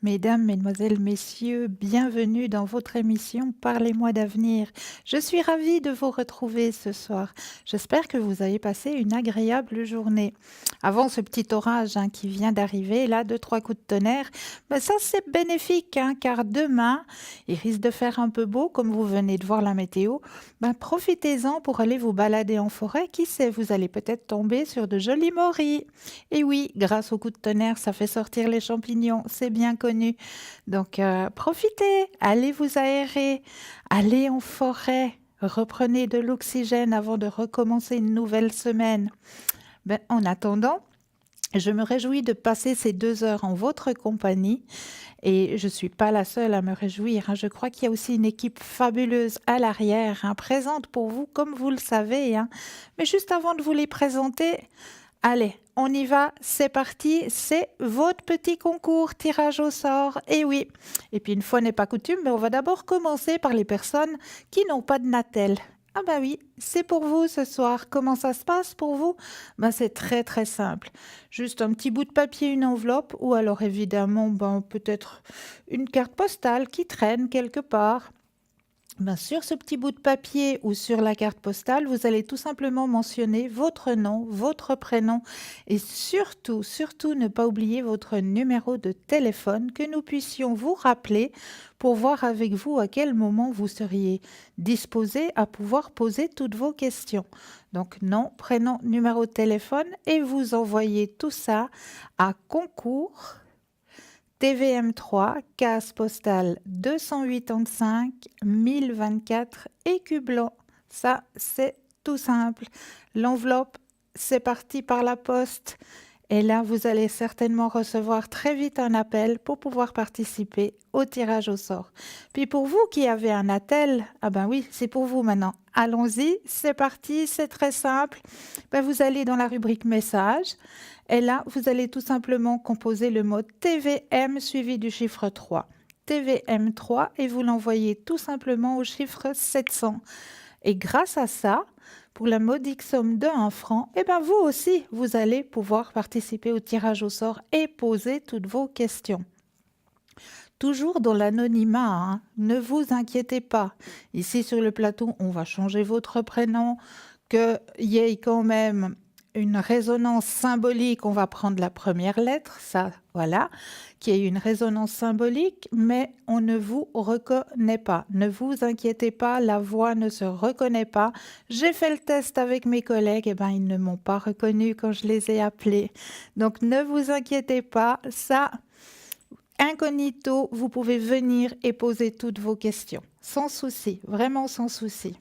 Mesdames, mesdemoiselles, messieurs, bienvenue dans votre émission Parlez-moi d'avenir. Je suis ravie de vous retrouver ce soir. J'espère que vous avez passé une agréable journée. Avant ce petit orage qui vient d'arriver, là, deux, trois coups de tonnerre, ben ça c'est bénéfique, car demain, il risque de faire un peu beau, comme vous venez de voir la météo. Ben, profitez-en pour aller vous balader en forêt. Qui sait, vous allez peut-être tomber sur de jolis morilles. Et oui, grâce aux coups de tonnerre, ça fait sortir les champignons, c'est bien connu. Donc, profitez, allez vous aérer, allez en forêt, reprenez de l'oxygène avant de recommencer une nouvelle semaine. Ben, en attendant, je me réjouis de passer ces 2 heures en votre compagnie et je ne suis pas la seule à me réjouir. Je crois qu'il y a aussi une équipe fabuleuse à l'arrière, présente pour vous, comme vous le savez. Mais juste avant de vous les présenter, allez, on y va, c'est parti, c'est votre petit concours tirage au sort, et oui. Et puis une fois n'est pas coutume, mais on va d'abord commencer par les personnes qui n'ont pas de Natel. Ah bah oui, c'est pour vous ce soir. Comment ça se passe pour vous? C'est très très simple. Juste un petit bout de papier, une enveloppe, ou alors évidemment peut-être une carte postale qui traîne quelque part. Sur ce petit bout de papier ou sur la carte postale, vous allez tout simplement mentionner votre nom, votre prénom et surtout, surtout ne pas oublier votre numéro de téléphone que nous puissions vous rappeler pour voir avec vous à quel moment vous seriez disposé à pouvoir poser toutes vos questions. Donc nom, prénom, numéro de téléphone et vous envoyez tout ça à concours TVM3, case postale 285 1024 Écublens. Ça, c'est tout simple. L'enveloppe, c'est parti par la poste. Et là, vous allez certainement recevoir très vite un appel pour pouvoir participer au tirage au sort. Puis pour vous qui avez un attel, ah ben oui, c'est pour vous maintenant. Allons-y, c'est parti, c'est très simple. Vous allez dans la rubrique message. Et là, vous allez tout simplement composer le mot TVM suivi du chiffre 3. TVM3 et vous l'envoyez tout simplement au chiffre 700. Et grâce à ça, pour la modique somme de 1 franc, vous aussi, vous allez pouvoir participer au tirage au sort et poser toutes vos questions. Toujours dans l'anonymat, ne vous inquiétez pas. Ici sur le plateau, on va changer votre prénom, qu'il y ait quand même une résonance symbolique, on va prendre la première lettre, ça, voilà, qu'il y ait une résonance symbolique, mais on ne vous reconnaît pas. Ne vous inquiétez pas, la voix ne se reconnaît pas. J'ai fait le test avec mes collègues, ils ne m'ont pas reconnu quand je les ai appelés. Donc ne vous inquiétez pas, ça, incognito, vous pouvez venir et poser toutes vos questions, sans souci, vraiment sans souci.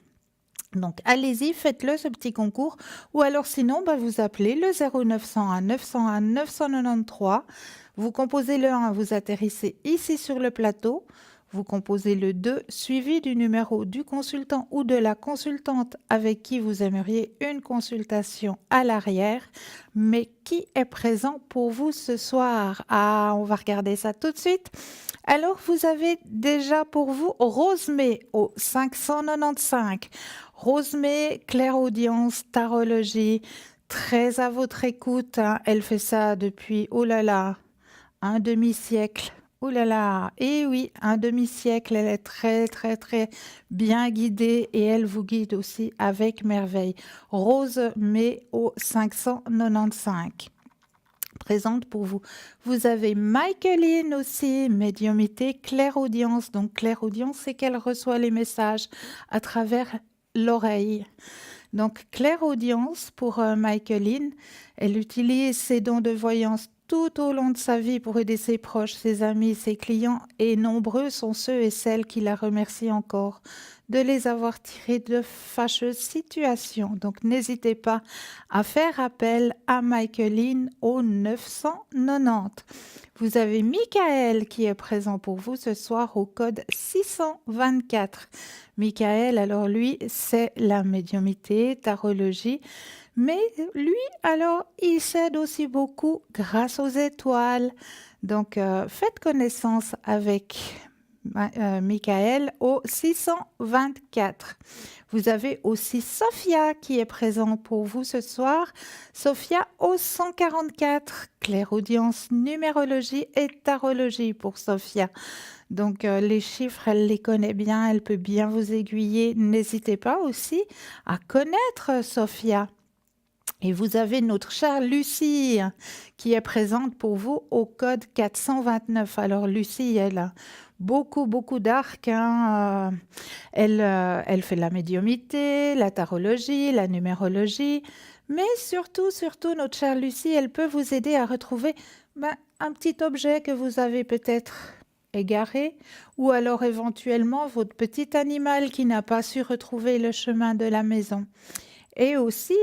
Donc, allez-y, faites-le, ce petit concours. Ou alors, sinon, vous appelez le 0901 901 993. Vous composez le 1, vous atterrissez ici sur le plateau. Vous composez le 2, suivi du numéro du consultant ou de la consultante avec qui vous aimeriez une consultation à l'arrière. Mais qui est présent pour vous ce soir? Ah, on va regarder ça tout de suite. Alors, vous avez déjà pour vous Rosemée au 595. Rosemée, clairaudience, tarologie, très à votre écoute. Elle fait ça depuis, oh là là, un demi-siècle. Oh là là, et oui, un demi-siècle, elle est très, très, très bien guidée et elle vous guide aussi avec merveille. Rosemée au 595. Présente pour vous. Vous avez Michaeline aussi, médiumité, clairaudience. Donc clairaudience, c'est qu'elle reçoit les messages à travers l'oreille. Donc clairaudience pour Michaeline, elle utilise ses dons de voyance tout au long de sa vie pour aider ses proches, ses amis, ses clients, et nombreux sont ceux et celles qui la remercient encore de les avoir tirés de fâcheuses situations. Donc n'hésitez pas à faire appel à Michaeline au 990. Vous avez Michael qui est présent pour vous ce soir au code 624. Michael, alors lui, c'est la médiumité, tarologie, mais lui, alors, il s'aide aussi beaucoup grâce aux étoiles. Donc, faites connaissance avec Michael au 624. Vous avez aussi Sophia qui est présente pour vous ce soir. Sophia au 144. Clairaudience, numérologie et tarologie pour Sophia. Donc, les chiffres, elle les connaît bien, elle peut bien vous aiguiller. N'hésitez pas aussi à connaître Sophia. Et vous avez notre chère Lucie qui est présente pour vous au code 429. Alors, Lucie, elle a beaucoup d'arcs, hein. Elle fait la médiumnité, la tarologie, la numérologie. Mais surtout, notre chère Lucie, elle peut vous aider à retrouver un petit objet que vous avez peut-être égaré, ou alors éventuellement votre petit animal qui n'a pas su retrouver le chemin de la maison. Et aussi,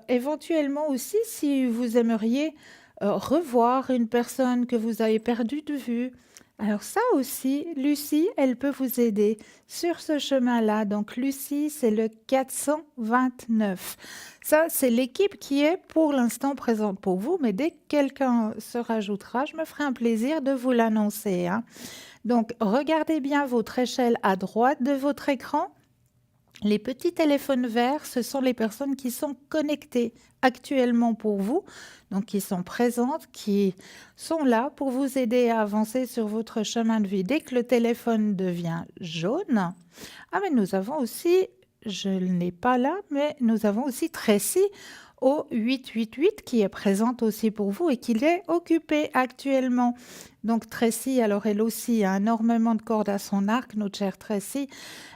éventuellement aussi, si vous aimeriez revoir une personne que vous avez perdue de vue. Alors ça aussi, Lucie, elle peut vous aider sur ce chemin-là. Donc Lucie, c'est le 429. Ça, c'est l'équipe qui est pour l'instant présente pour vous, mais dès que quelqu'un se rajoutera, je me ferai un plaisir de vous l'annoncer, hein. Donc, regardez bien votre échelle à droite de votre écran. Les petits téléphones verts, ce sont les personnes qui sont connectées actuellement pour vous, donc qui sont présentes, qui sont là pour vous aider à avancer sur votre chemin de vie. Dès que le téléphone devient jaune, mais nous avons aussi, je ne l'ai pas là, mais nous avons aussi Tracy au 888 qui est présente aussi pour vous et qui est occupée actuellement. Donc Tracy, alors elle aussi a énormément de cordes à son arc, notre chère Tracy.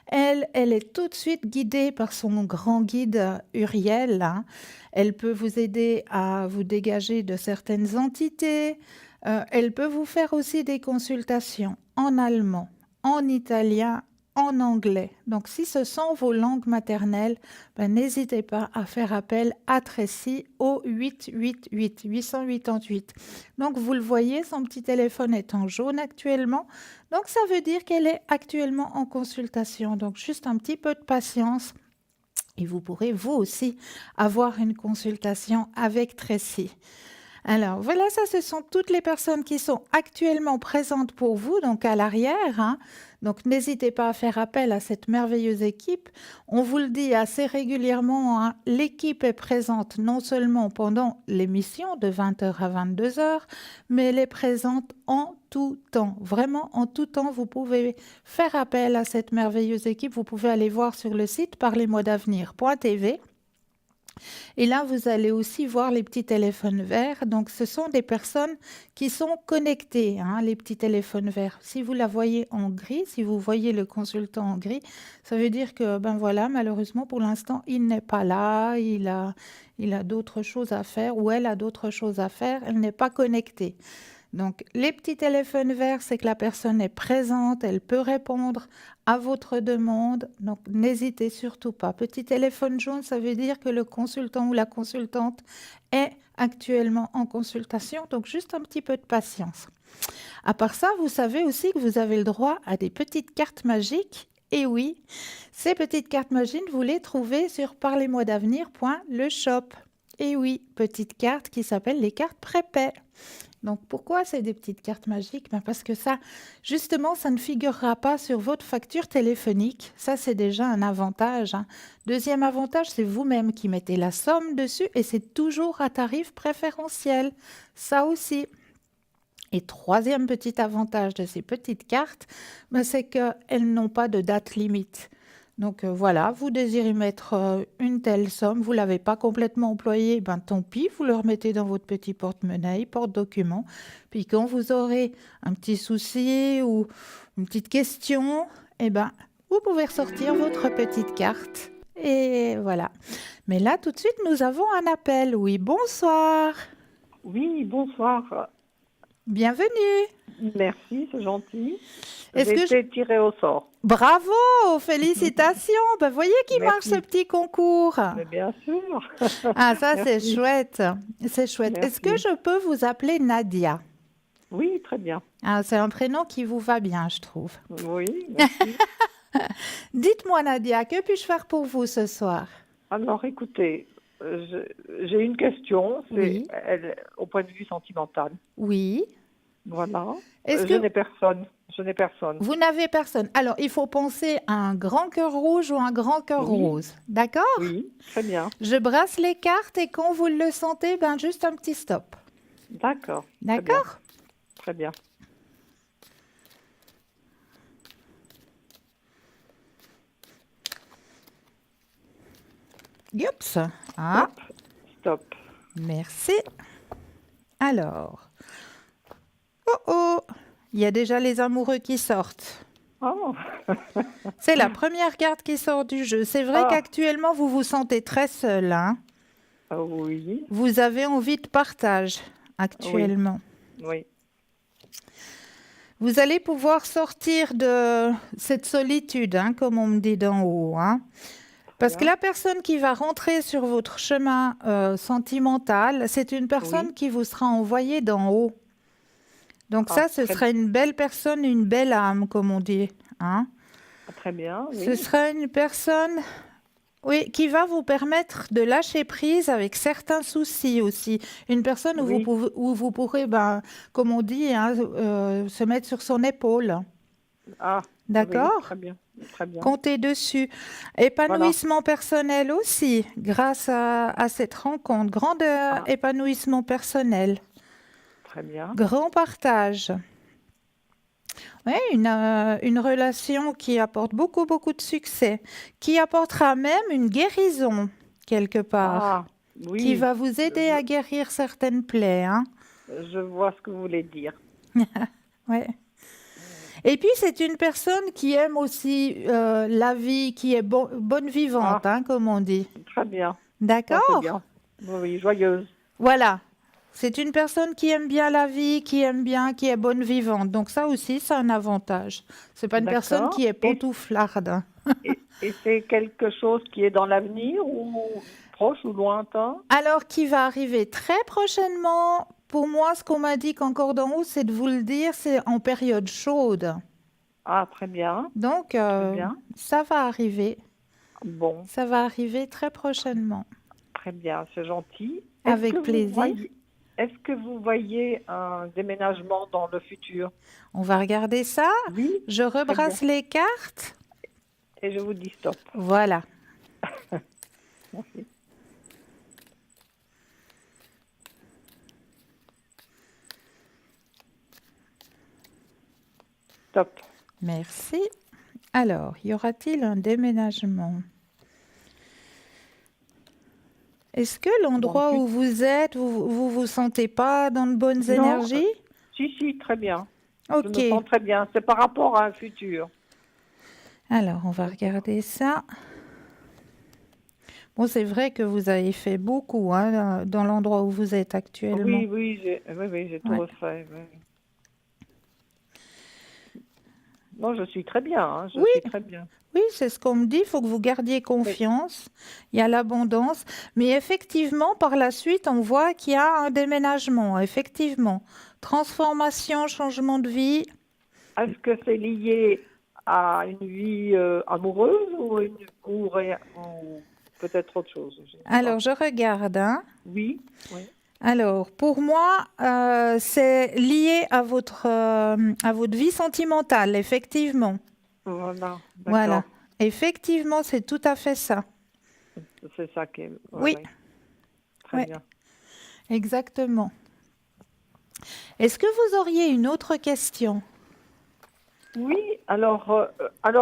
Elle est tout de suite guidée par son grand guide Uriel, hein. Elle peut vous aider à vous dégager de certaines entités. Elle peut vous faire aussi des consultations en allemand, en italien, en anglais. Donc, si ce sont vos langues maternelles, n'hésitez pas à faire appel à Tracy au 888. Donc, vous le voyez, son petit téléphone est en jaune actuellement. Donc, ça veut dire qu'elle est actuellement en consultation. Donc, juste un petit peu de patience et vous pourrez, vous aussi, avoir une consultation avec Tracy. Alors, voilà, ça, ce sont toutes les personnes qui sont actuellement présentes pour vous, donc à l'arrière, hein. Donc, n'hésitez pas à faire appel à cette merveilleuse équipe. On vous le dit assez régulièrement, hein, l'équipe est présente non seulement pendant l'émission de 20h à 22h, mais elle est présente en tout temps. Vraiment, en tout temps, vous pouvez faire appel à cette merveilleuse équipe. Vous pouvez aller voir sur le site parlez-moi-d'avenir.tv. Et là, vous allez aussi voir les petits téléphones verts. Donc, ce sont des personnes qui sont connectées, hein, les petits téléphones verts. Si vous la voyez en gris, si vous voyez le consultant en gris, ça veut dire que, voilà, malheureusement, pour l'instant, il n'est pas là. Il a d'autres choses à faire ou elle a d'autres choses à faire. Elle n'est pas connectée. Donc, les petits téléphones verts, c'est que la personne est présente, elle peut répondre à votre demande. Donc, n'hésitez surtout pas. Petit téléphone jaune, ça veut dire que le consultant ou la consultante est actuellement en consultation. Donc, juste un petit peu de patience. À part ça, vous savez aussi que vous avez le droit à des petites cartes magiques. Et oui, ces petites cartes magiques, vous les trouvez sur parlez-moi-d'avenir.le-shop. Et oui, petites cartes qui s'appellent les cartes prépaies. Donc, pourquoi c'est des petites cartes magiques? Parce que ça, justement, ça ne figurera pas sur votre facture téléphonique. Ça, c'est déjà un avantage, hein. Deuxième avantage, c'est vous-même qui mettez la somme dessus et c'est toujours à tarif préférentiel. Ça aussi. Et troisième petit avantage de ces petites cartes, c'est qu'elles n'ont pas de date limite. Donc voilà, vous désirez mettre une telle somme, vous ne l'avez pas complètement employée, tant pis, vous le remettez dans votre petit porte-monnaie, porte-document. Puis quand vous aurez un petit souci ou une petite question, vous pouvez ressortir votre petite carte. Et voilà. Mais là, tout de suite, nous avons un appel. Oui, bonsoir. Oui, bonsoir. Bienvenue. Merci, c'est gentil. Est-ce J'ai que été tirée au sort. Bravo, félicitations. Voyez qui marche ce petit concours. Mais bien sûr. Ah, ça, c'est Merci. chouette. C'est chouette. Est-ce que Merci. je peux vous appeler Nadia? Oui, très bien. Ah, c'est un prénom qui vous va bien, je trouve. Oui, merci. Dites-moi, Nadia, que puis-je faire pour vous ce soir? Alors, écoutez, j'ai une question, Oui. au point de vue sentimental. Oui. Voilà. Est-ce Je que... n'ai personne. je n'ai personne. Vous n'avez personne. Alors, il faut penser à un grand cœur rouge ou un grand cœur Oui. rose. D'accord? Oui, très bien. Je brasse les cartes et quand vous le sentez, ben juste un petit stop. D'accord. Très bien. D'accord? Très bien. Youps. Ah, Stop. Stop. merci. Alors. Oh oh, il y a déjà les amoureux qui sortent. Oh. C'est la première carte qui sort du jeu. C'est vrai Ah. qu'actuellement, vous vous sentez très seul, hein? Oui. Vous avez envie de partage actuellement. Oui. Vous allez pouvoir sortir de cette solitude, hein, comme on me dit d'en haut, hein. Parce que bien. la personne qui va rentrer sur votre chemin sentimental, c'est une personne Oui. qui vous sera envoyée d'en haut. Donc Ah, ça, ce très, sera une belle personne, une belle âme, comme on dit, hein. très bien. Ce Oui. sera une personne, oui, qui va vous permettre de lâcher prise avec certains soucis aussi. Une personne où, Oui. où vous pourrez, ben, comme on dit, hein, se mettre sur son épaule. Ah. Oui. D'accord? Très bien. Très bien. Comptez dessus. Voilà. Épanouissement personnel aussi, grâce à cette rencontre. Grand Ah. épanouissement personnel. Très bien. Grand partage. Oui, une relation qui apporte beaucoup, beaucoup de succès, qui apportera même une guérison quelque part, Ah. qui Oui. va vous aider à guérir certaines plaies, hein. Je vois ce que vous voulez dire. Ouais. Et puis, c'est une personne qui aime aussi la vie, qui est bonne vivante, Ah. hein, comme on dit. Très bien. Ça, c'est D'accord? bien. Oui, joyeuse. Voilà. C'est une personne qui aime bien la vie, qui aime bien, qui est bonne vivante. Donc ça aussi, c'est un avantage. C'est pas une personne D'accord. qui est pantouflarde, hein. Et c'est quelque chose qui est dans l'avenir ou proche ou lointain? Alors, qui va arriver très prochainement, pour moi, ce qu'on m'a dit qu'encore d'en haut, c'est de vous le dire, c'est en période chaude. Ah, très bien. Donc, Très bien. ça va arriver. Bon, Ça va arriver très prochainement. très bien, c'est gentil. Avec plaisir. Est-ce que vous voyez un déménagement dans le futur? On va regarder ça. Oui, Je rebrasse les cartes. et je vous dis stop. Voilà. Merci. Stop. Merci. Alors, y aura-t-il un déménagement? Est-ce que l'endroit Dans le où vous êtes, vous sentez pas dans de bonnes Non, énergies? Si, très bien. Ok. Je me sens très bien. C'est par rapport à un futur. Alors, on va regarder ça. Bon, c'est vrai que vous avez fait beaucoup, hein, dans l'endroit où vous êtes actuellement. Oui, j'ai tout Ouais. refait. Oui. Non, je suis très bien. Hein, je Oui. suis très bien. Oui, c'est ce qu'on me dit. Il faut que vous gardiez confiance. Il y a l'abondance. Mais effectivement, par la suite, on voit qu'il y a un déménagement. Effectivement. Transformation, changement de vie. Est-ce que c'est lié à une vie amoureuse ou peut-être autre chose? Je sais pas. Alors, je regarde, hein. Oui. Alors, pour moi, c'est lié à votre vie sentimentale, effectivement. Voilà. D'accord. Voilà. Effectivement, c'est tout à fait ça. C'est ça qui est. Oui. Très Ouais. bien. Exactement. Est-ce que vous auriez une autre question? Oui. Alors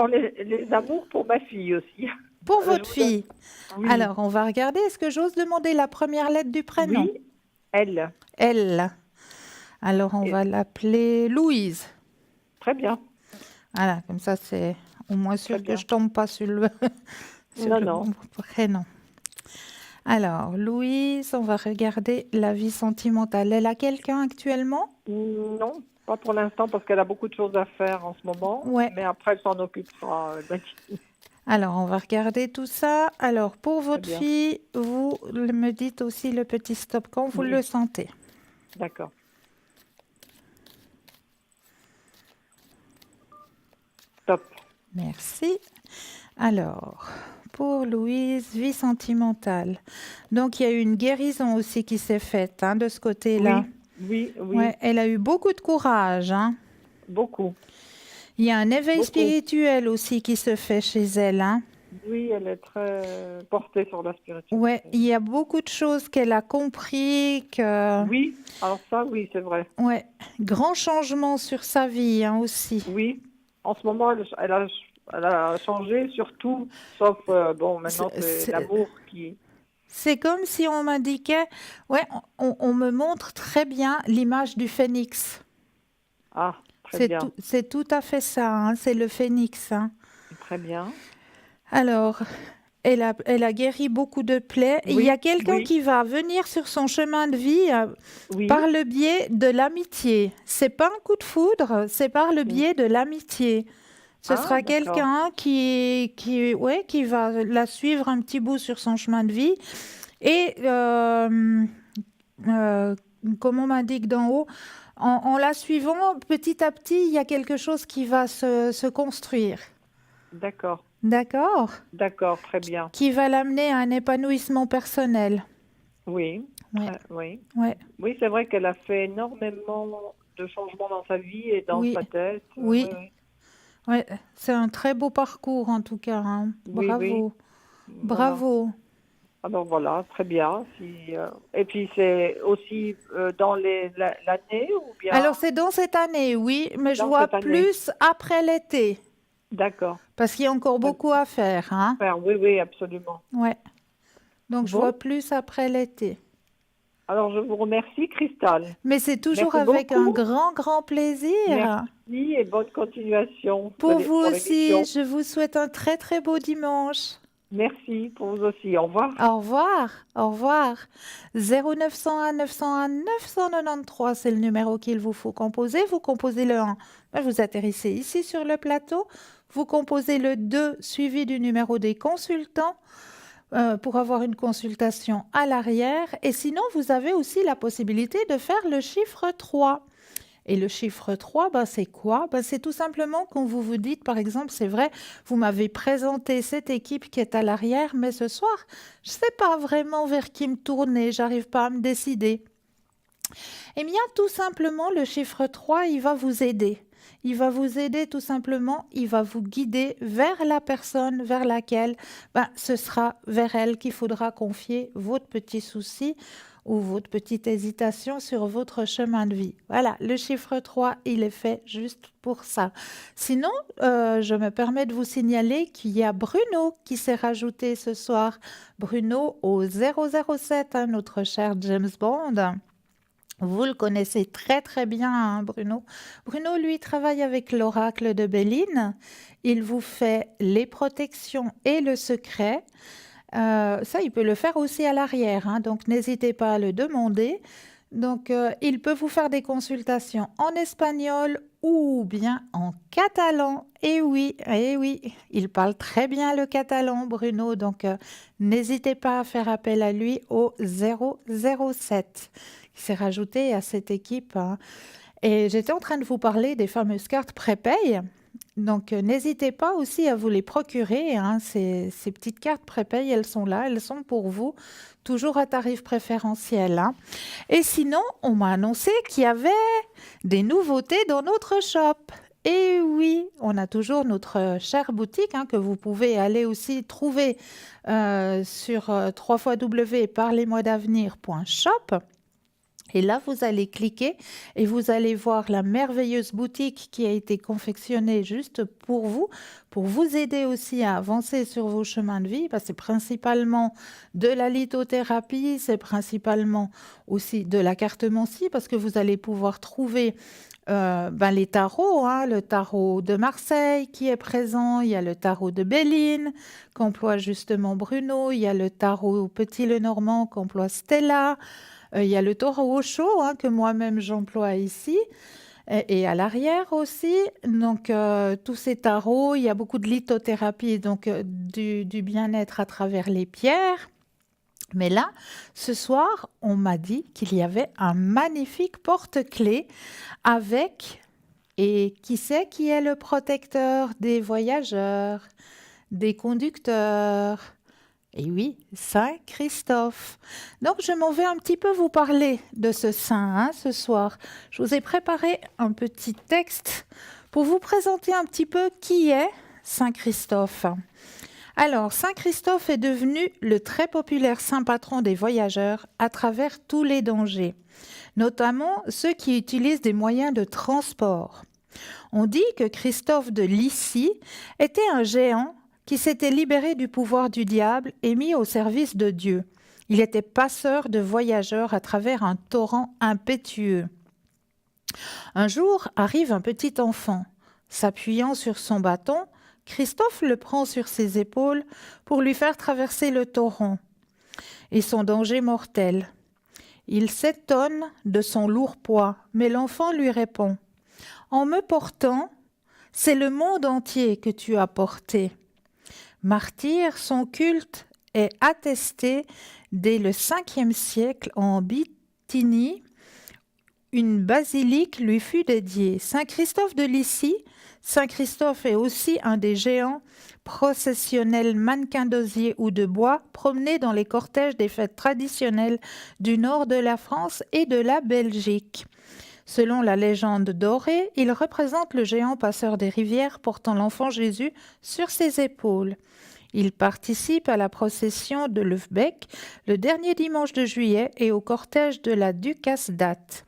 les amours pour ma fille aussi. Pour Je votre vous fille. Oui. Alors, on va regarder. Est-ce que j'ose demander la première lettre du prénom? Oui. Elle. Elle. Alors, on va l'appeler Louise. Très bien. Voilà, comme ça, c'est au moins sûr Très que bien. je tombe pas sur le, sur Non, le non. bon prénom. Alors, Louise, on va regarder la vie sentimentale. Elle a quelqu'un actuellement? Non, pas pour l'instant parce qu'elle a beaucoup de choses à faire en ce moment. Ouais. Mais après, elle s'en occupera. Alors, on va regarder tout ça. Alors, pour votre bien. fille, vous me dites aussi le petit stop quand vous Oui. le sentez. D'accord. Stop. Merci. Alors, pour Louise, vie sentimentale. Donc, il y a eu une guérison aussi qui s'est faite, hein, de ce côté-là. Oui. Ouais, elle a eu beaucoup de courage, hein. Beaucoup. Il y a un éveil beaucoup. spirituel aussi qui se fait chez elle, hein. Oui, elle est très portée sur la Ouais, spiritualité. il y a beaucoup de choses qu'elle a compris, que Oui, alors ça, oui, c'est vrai. ouais, grand changement sur sa vie hein, aussi. Oui, en ce moment, elle a changé sur tout, sauf, bon, maintenant, C'est c'est c'est- l'amour qui... c'est comme si on m'indiquait, ouais, on me montre très bien l'image du phénix. Ah, très bien, C'est tout à fait ça, hein, c'est le phénix, hein. très bien. Alors, elle a guéri beaucoup de plaies. Il y a Oui, quelqu'un oui, qui va venir sur son chemin de vie oui. par le biais de l'amitié. C'est pas un coup de foudre, c'est par le Mm. biais de l'amitié. Ce Ah, sera d'accord. quelqu'un ouais, qui va la suivre un petit bout sur son chemin de vie. Et euh, comme on m'indique d'en haut, en la suivant, petit à petit, il y a quelque chose qui va se construire. D'accord, D'accord? d'accord, très bien. Qui va l'amener à un épanouissement personnel. Oui, Ouais, oui. ouais, Oui, c'est vrai qu'elle a fait énormément de changements dans sa vie et dans oui, sa tête. oui, Oui, oui, ouais. C'est un très beau parcours en tout cas, hein. oui, oui, Bravo, voilà. bravo. Alors voilà, très bien. Et puis c'est aussi dans l'année ou bien Alors c'est dans cette année, oui, mais je dans vois cette année. plus après l'été, D'accord. parce qu'il y a encore Très beaucoup à faire, hein. bien. Oui, oui, absolument. Ouais, donc je vois Bon, plus après l'été. alors je vous remercie, Cristal. Mais c'est toujours Merci avec un beaucoup. grand, grand plaisir. Merci et bonne continuation Pour vous pour aussi, l'émission. je vous souhaite un très, très beau dimanche. Merci pour vous aussi. Au revoir. Au revoir, au revoir. 0901 901 993, c'est le numéro qu'il vous faut composer. Vous composez le 1, ben, vous atterrissez ici sur le plateau. Vous composez le 2 suivi du numéro des consultants pour avoir une consultation à l'arrière. Et sinon, vous avez aussi la possibilité de faire le chiffre 3. Et le chiffre 3, ben, c'est quoi? Ben, c'est tout simplement quand vous vous dites, par exemple, c'est vrai, vous m'avez présenté cette équipe qui est à l'arrière, mais ce soir, je ne sais pas vraiment vers qui me tourner, j'arrive pas à me décider. Eh bien, tout simplement, le chiffre 3, il va vous aider. Il va vous aider tout simplement, il va vous guider vers la personne vers laquelle ben, ce sera vers elle qu'il faudra confier votre petit souci ou votre petite hésitation sur votre chemin de vie. Voilà, le chiffre 3, il est fait juste pour ça. Sinon, je me permets de vous signaler qu'il y a Bruno qui s'est rajouté ce soir. Bruno au 007, hein, notre cher James Bond. Vous le connaissez très très bien, hein, Bruno. Bruno, lui, travaille avec l'oracle de Béline. Il vous fait les protections et le secret. Ça, il peut le faire aussi à l'arrière, hein, donc n'hésitez pas à le demander. Donc, il peut vous faire des consultations en espagnol ou bien en catalan. Et oui, il parle très bien le catalan, Bruno. Donc, n'hésitez pas à faire appel à lui au 007 qui s'est rajouté à cette équipe, hein. Et j'étais en train de vous parler des fameuses cartes prépaye. Donc, n'hésitez pas aussi à vous les procurer, hein. Ces petites cartes prépaye, elles sont là, elles sont pour vous, toujours à tarif préférentiel, hein. Et sinon, on m'a annoncé qu'il y avait des nouveautés dans notre shop. Et oui, on a toujours notre chère boutique hein, que vous pouvez aller aussi trouver sur www.parlez-moi-d'avenir.shop. Et là, vous allez cliquer et vous allez voir la merveilleuse boutique qui a été confectionnée juste pour vous aider aussi à avancer sur vos chemins de vie. C'est principalement de la lithothérapie, c'est principalement aussi de la cartomancie parce que vous allez pouvoir trouver les tarots, hein, le tarot de Marseille qui est présent, il y a le tarot de Béline qu'emploie justement Bruno, il y a le tarot Petit Lenormand qu'emploie Stella. Il y a le taureau au chaud hein, que moi-même j'emploie ici et à l'arrière aussi. Donc, tous ces tarots, il y a beaucoup de lithothérapie, donc du bien-être à travers les pierres. Mais là, ce soir, on m'a dit qu'il y avait un magnifique porte-clés avec, et qui sait qui est le protecteur des voyageurs, des conducteurs? Et oui, Saint Christophe. Donc, je m'en vais un petit peu vous parler de ce saint hein, ce soir. Je vous ai préparé un petit texte pour vous présenter un petit peu qui est Saint Christophe. Alors, Saint Christophe est devenu le très populaire saint patron des voyageurs à travers tous les dangers, notamment ceux qui utilisent des moyens de transport. On dit que Christophe de Lycie était un géant qui s'était libéré du pouvoir du diable et mis au service de Dieu. Il était passeur de voyageurs à travers un torrent impétueux. Un jour arrive un petit enfant. S'appuyant sur son bâton, Christophe le prend sur ses épaules pour lui faire traverser le torrent et son danger mortel. Il s'étonne de son lourd poids, mais l'enfant lui répond : « En me portant, c'est le monde entier que tu as porté. » Martyr, son culte est attesté dès le 5e siècle en Bithynie. Une basilique lui fut dédiée. Saint Christophe de Lycie, Saint Christophe est aussi un des géants processionnels mannequins d'osier ou de bois promenés dans les cortèges des fêtes traditionnelles du nord de la France et de la Belgique. Selon la légende dorée, il représente le géant passeur des rivières portant l'enfant Jésus sur ses épaules. Il participe à la procession de Leufbeck le dernier dimanche de juillet et au cortège de la Ducasse-Date.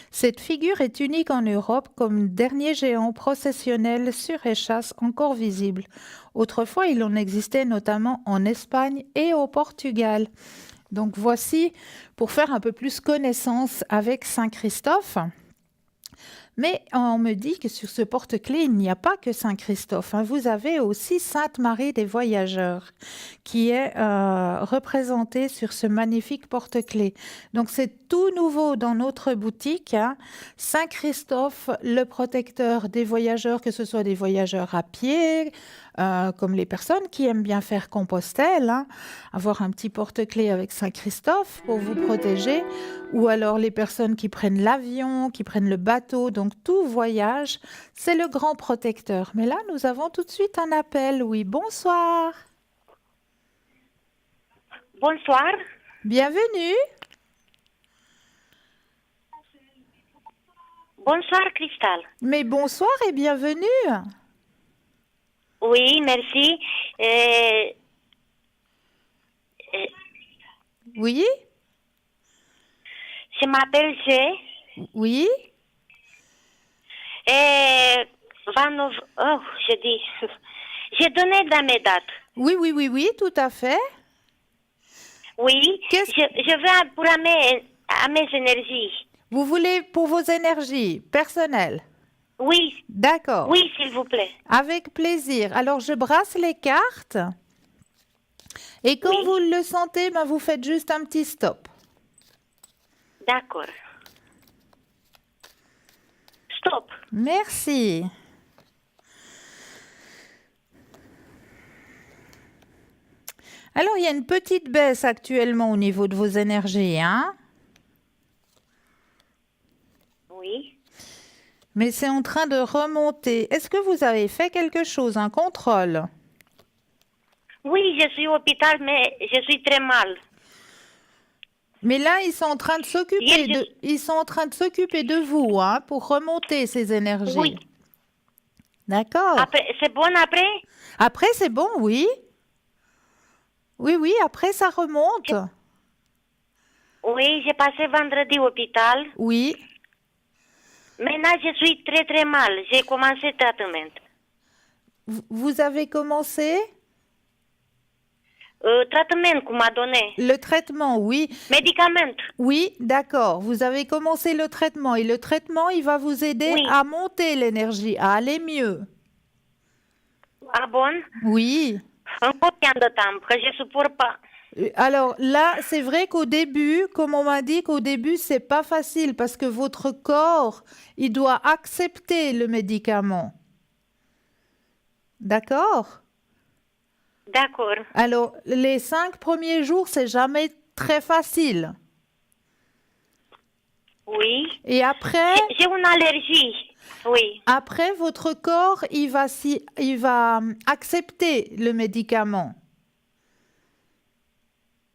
Cette figure est unique en Europe comme dernier géant processionnel sur échasse encore visible. Autrefois, il en existait notamment en Espagne et au Portugal. Donc voici pour faire un peu plus connaissance avec Saint Christophe. Mais on me dit que sur ce porte-clés, il n'y a pas que Saint Christophe. Vous avez aussi Sainte Marie des Voyageurs qui est représentée sur ce magnifique porte-clés. Donc c'est tout nouveau dans notre boutique. Saint Christophe, le protecteur des voyageurs, que ce soit des voyageurs à pied, comme les personnes qui aiment bien faire Compostelle, avoir un petit porte-clés avec Saint Christophe pour vous protéger, ou alors les personnes qui prennent l'avion, qui prennent le bateau, donc tout voyage, c'est le grand protecteur. Mais là, nous avons tout de suite un appel. Oui, bonsoir. Bonsoir. Bienvenue. Bonsoir, Cristal. Mais bonsoir et bienvenue. Oui, merci. Oui, Je m'appelle G. oui. Oh, je dis. J'ai donné dans mes dates. Oui, tout à fait. Oui, Qu'est-ce- je veux pour à mes énergies. Vous voulez pour vos énergies personnelles? Oui, D'accord. oui, s'il vous plaît. Avec plaisir. Alors, je brasse les cartes. Et quand Oui. vous le sentez, vous faites juste un petit stop. D'accord. Stop. Merci. Alors, il y a une petite baisse actuellement au niveau de vos énergies, Oui. Mais c'est en train de remonter. Est-ce que vous avez fait quelque chose, un contrôle? Oui, je suis au hôpital, mais je suis très mal. Mais là, ils sont en train de s'occuper Hier, de, ils sont en train de s'occuper de vous, pour remonter ces énergies. Oui. D'accord. Après, c'est bon après? Après, c'est bon, oui. Oui, après, ça remonte. Oui, j'ai passé vendredi au hôpital. Oui. Maintenant, je suis très très mal. J'ai commencé le traitement. Vous avez commencé Traitement qu'on m'a donné. le traitement, oui. Médicaments. Oui, d'accord. Vous avez commencé le traitement et le traitement, il va vous aider Oui. à monter l'énergie, à aller mieux. Ah bon? Oui. Un combien de temps? Parce que je ne supporte pas. Alors là, c'est vrai qu'au début, comme on m'a dit qu'au début, c'est pas facile parce que votre corps, il doit accepter le médicament. D'accord? D'accord. Alors, les 5 premiers jours, c'est jamais très facile. Oui. Et après, J'ai une allergie. Oui. après votre corps, il va accepter le médicament.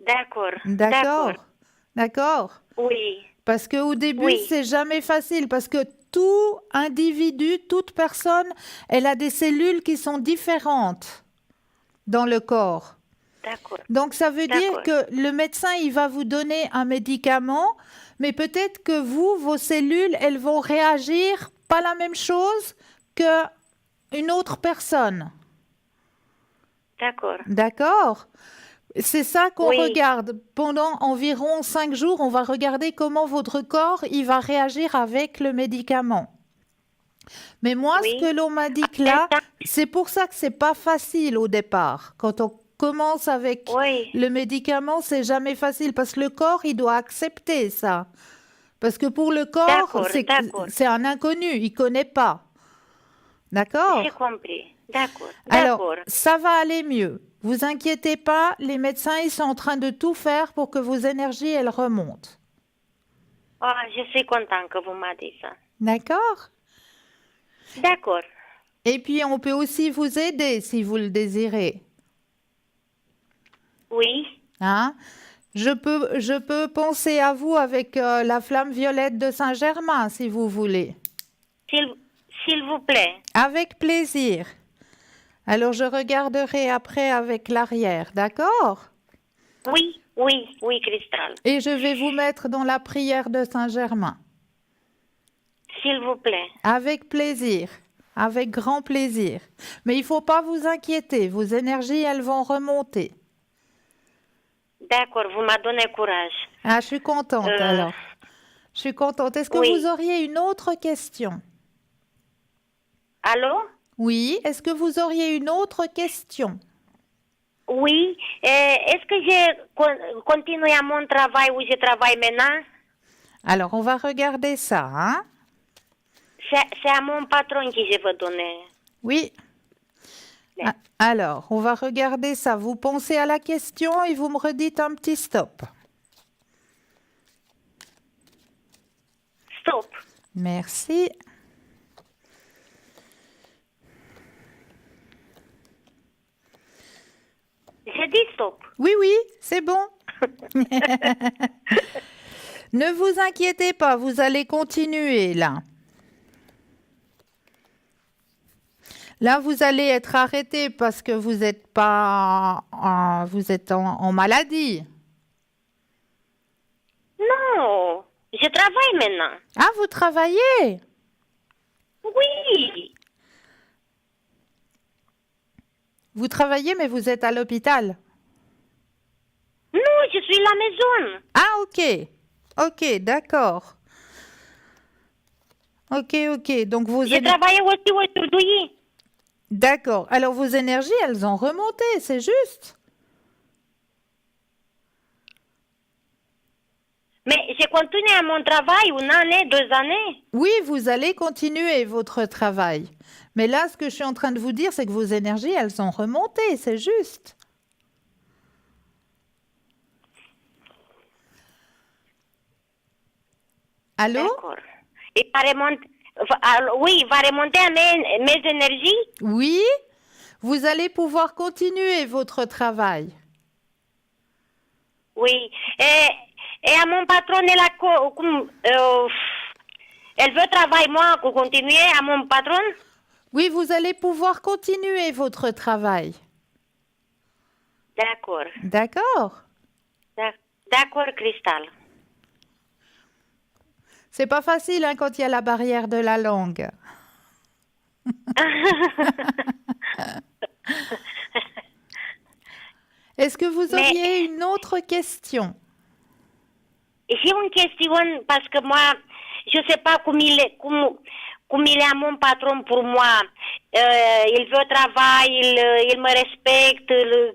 D'accord. D'accord? D'accord? Oui. Parce qu'au début, Oui, c'est jamais facile, parce que tout individu, toute personne, elle a des cellules qui sont différentes dans le corps. d'accord, Donc, ça veut dire d'accord, que le médecin, il va vous donner un médicament, mais peut-être que vous, vos cellules, elles vont réagir pas la même chose qu'une autre personne. d'accord. D'accord? C'est ça qu'on Oui, regarde. Pendant environ 5 jours, on va regarder comment votre corps, il va réagir avec le médicament. Mais moi, ce que oui. l'on m'a dit que Après là, ça, c'est pour ça que c'est pas facile au départ. Quand on commence avec oui, le médicament, c'est jamais facile parce que le corps, il doit accepter ça. Parce que pour le corps, d'accord, d'accord. c'est un inconnu, il connaît pas. J'ai D'accord? compris. D'accord, Alors, d'accord. ça va aller mieux. Vous inquiétez pas, les médecins, ils sont en train de tout faire pour que vos énergies, elles remontent. Ah, je suis content que vous m'avez dit ça. D'accord? D'accord. Et puis, on peut aussi vous aider si vous le désirez. Oui, Hein? Je peux penser à vous avec la flamme violette de Saint-Germain, si vous voulez. s'il, s'il vous plaît. Avec plaisir. Alors, je regarderai après avec l'arrière, d'accord? Oui, oui, oui, Cristal. Et je vais vous mettre dans la prière de Saint-Germain. S'il vous plaît. Avec plaisir, avec grand plaisir. Mais il ne faut pas vous inquiéter, vos énergies, elles vont remonter. D'accord, vous m'avez donné courage. Ah, je suis contente alors. Je suis contente. Est-ce que Oui. vous auriez une autre question? Allô? Oui, est-ce que vous auriez une autre question? Oui. Est-ce que je continue à mon travail où je travaille maintenant? Alors, on va regarder ça, hein? C'est à mon patron que je veux donner. Oui. Ouais. Ah, alors, on va regarder ça. Vous pensez à la question et vous me redites un petit stop. Stop. Merci. J'ai dit stop. Oui, oui, c'est bon. Ne vous inquiétez pas, vous allez continuer là. Là, vous allez être arrêté parce que vous êtes pas, vous êtes en maladie. Non, je travaille maintenant. Ah, vous travaillez? Oui. Vous travaillez, mais vous êtes à l'hôpital. Non, je suis à la maison. Ah, ok. Ok, d'accord. Ok, ok. Donc, Je travaille aussi aujourd'hui. D'accord. Alors, vos énergies, elles ont remonté, c'est juste. Mais je continue à mon travail 1 année, 2 années. Oui, vous allez continuer votre travail. Mais là, ce que je suis en train de vous dire, c'est que vos énergies, elles ont remonté, c'est juste. Allô? D'accord. Il va remonter, oui, il va remonter à mes énergies. Oui, vous allez pouvoir continuer votre travail. Oui. Et à mon patron, elle veut travailler, moi, pour continuer à mon patron. Oui, vous allez pouvoir continuer votre travail. D'accord. D'accord? D'accord, Cristal. C'est pas facile hein, quand il y a la barrière de la langue. Est-ce que vous auriez une autre question? J'ai une question parce que moi, je ne sais pas comment il est à mon patron pour moi. Il veut travailler, il me respecte,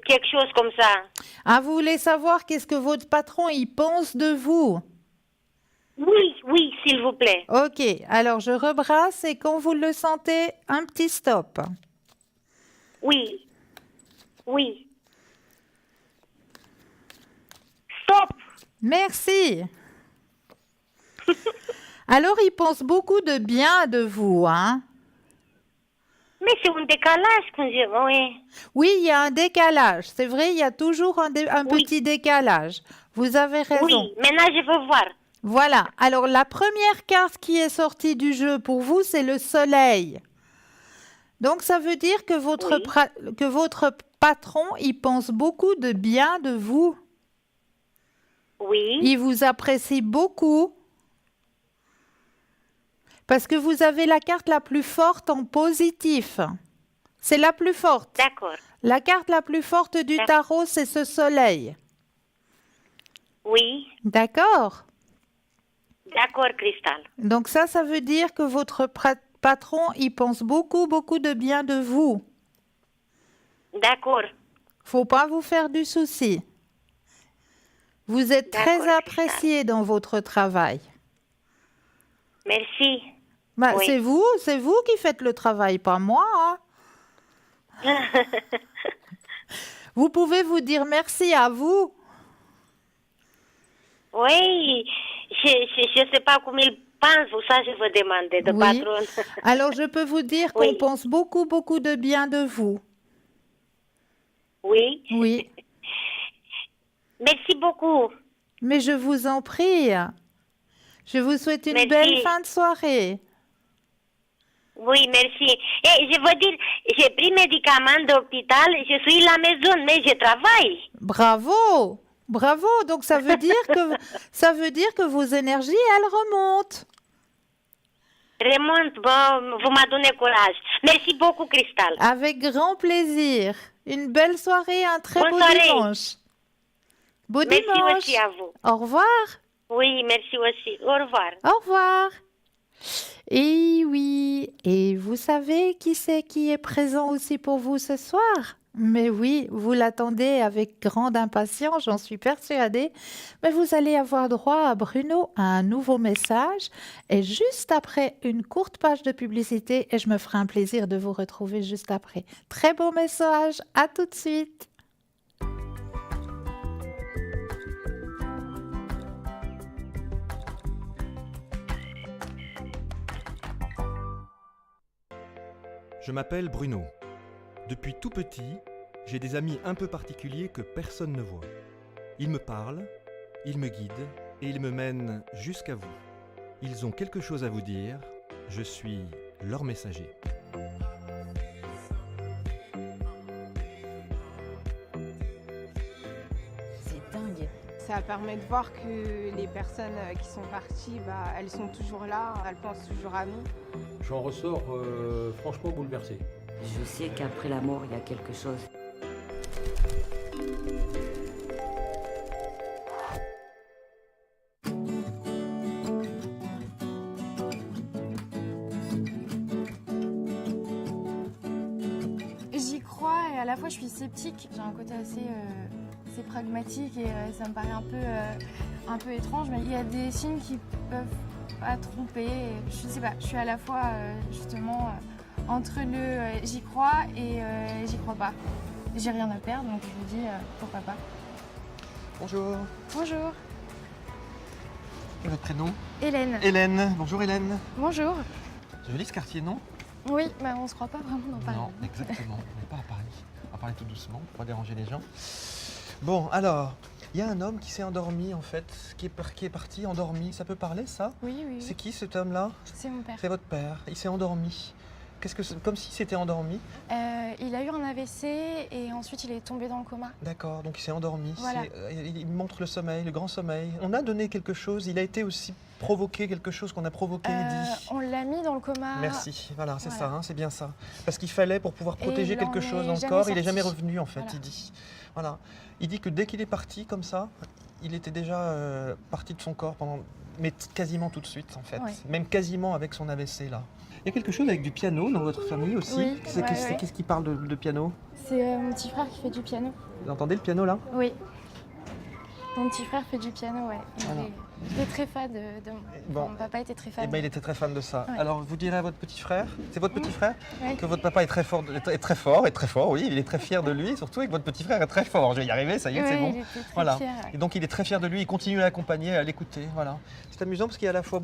quelque chose comme ça. Ah, vous voulez savoir qu'est-ce que votre patron il pense de vous? Oui, oui, s'il vous plaît. Ok, alors je rebrasse et quand vous le sentez, un petit stop. Oui, oui. Stop. Merci. Alors, il pense beaucoup de bien de vous, hein? Mais c'est un décalage quand je... Oui. Oui, il y a un décalage. C'est vrai, il y a toujours un Oui. petit décalage. Vous avez raison. Oui, maintenant je veux voir. Voilà. Alors, la première carte qui est sortie du jeu pour vous, c'est le soleil. Donc, ça veut dire que Oui. que votre patron, il pense beaucoup de bien de vous. Oui. Il vous apprécie beaucoup. Parce que vous avez la carte la plus forte en positif. C'est la plus forte. D'accord. La carte la plus forte du tarot, c'est ce soleil. Oui. D'accord? D'accord, Cristal. Donc ça veut dire que votre patron, il pense beaucoup, beaucoup de bien de vous. D'accord. Faut pas vous faire du souci. Vous êtes très D'accord, apprécié dans votre travail. Merci. Bah, Oui. c'est vous qui faites le travail, pas moi, hein. Vous pouvez vous dire merci à vous. Oui. Je sais pas comment il pense, ou ça je veux demander de Oui. patron. Alors, je peux vous dire qu'on Oui. pense beaucoup, beaucoup de bien de vous. Oui. Oui. Merci beaucoup. Mais je vous en prie. Je vous souhaite une Merci. belle fin de soirée. Oui, merci. Et je veux dire, j'ai pris médicaments d'hôpital, je suis à la maison, mais je travaille. Bravo! Bravo! Donc ça veut dire que vos énergies, elles remontent. Remonte, bon, vous m'avez donné courage. Merci beaucoup, Cristal. Avec grand plaisir. Une belle soirée, un très Bonne beau soirée. dimanche. Beau Merci dimanche. aussi à vous. Au revoir. Oui, merci aussi. Au revoir. Au revoir. Et oui, et vous savez qui c'est qui est présent aussi pour vous ce soir? Mais oui, vous l'attendez avec grande impatience, j'en suis persuadée. Mais vous allez avoir droit à Bruno à un nouveau message et juste après une courte page de publicité et je me ferai un plaisir de vous retrouver juste après. Très beau message, à tout de suite. Je m'appelle Bruno. Depuis tout petit, j'ai des amis un peu particuliers que personne ne voit. Ils me parlent, ils me guident et ils me mènent jusqu'à vous. Ils ont quelque chose à vous dire, je suis leur messager. C'est dingue. Ça permet de voir que les personnes qui sont parties, elles sont toujours là, elles pensent toujours à nous. J'en ressors franchement bouleversé. Je sais qu'après la mort, il y a quelque chose. J'y crois et à la fois je suis sceptique. J'ai un côté assez pragmatique et ça me paraît un peu étrange, mais il y a des signes qui peuvent pas tromper. Je sais pas, je suis à la fois justement entre le j'y crois et j'y crois pas. J'ai rien à perdre, donc je me dis pourquoi pas. Bonjour, Bonjour, et votre prénom? Hélène. Hélène, bonjour Hélène. Bonjour. Joli ce quartier, non? Oui, on se croit pas vraiment dans Paris. Non, exactement, on n'est pas à Paris. On va parler tout doucement pour pas déranger les gens. Bon, alors, il y a un homme qui s'est endormi en fait, qui est parti endormi. Ça peut parler ça? Oui, oui. C'est qui cet homme-là? C'est mon père. C'est votre père, il s'est endormi. Comme si c'était endormi? Il a eu un AVC et ensuite il est tombé dans le coma. D'accord, donc il s'est endormi. Voilà. Il montre le sommeil, le grand sommeil. On a donné quelque chose, il a été aussi provoqué, quelque chose qu'on a provoqué, il dit. On l'a mis dans le coma. Merci, voilà, c'est Voilà. ça, hein, c'est bien ça. Parce qu'il fallait pour pouvoir protéger il en quelque chose est dans le jamais corps, il n'est sorti. jamais revenu en fait, Voilà. il dit. Voilà. Il dit que dès qu'il est parti comme ça, il était déjà parti de son corps mais quasiment tout de suite en fait. Ouais. Même quasiment avec son AVC là. Il y a quelque chose avec du piano dans votre famille aussi. Oui, Qu'est-ce qui parle de piano? C'est mon petit frère qui fait du piano. Vous entendez le piano là? Oui. Mon petit frère fait du piano, ouais. Voilà. Il est très fan de Bon. Mon papa était très fan. Eh ben, il était très fan de ça. Ouais. Alors, vous direz à votre petit frère, c'est votre petit frère, Ouais. que votre papa est très fort, oui, il est très fier de lui, surtout et que votre petit frère est très fort. Je vais y arriver, ça y est, c'est Ouais, bon. il était très Voilà. fier, ouais. Et donc, il est très fier de lui, il continue à l'accompagner, à l'écouter. Voilà. C'est amusant parce qu'il y a à la fois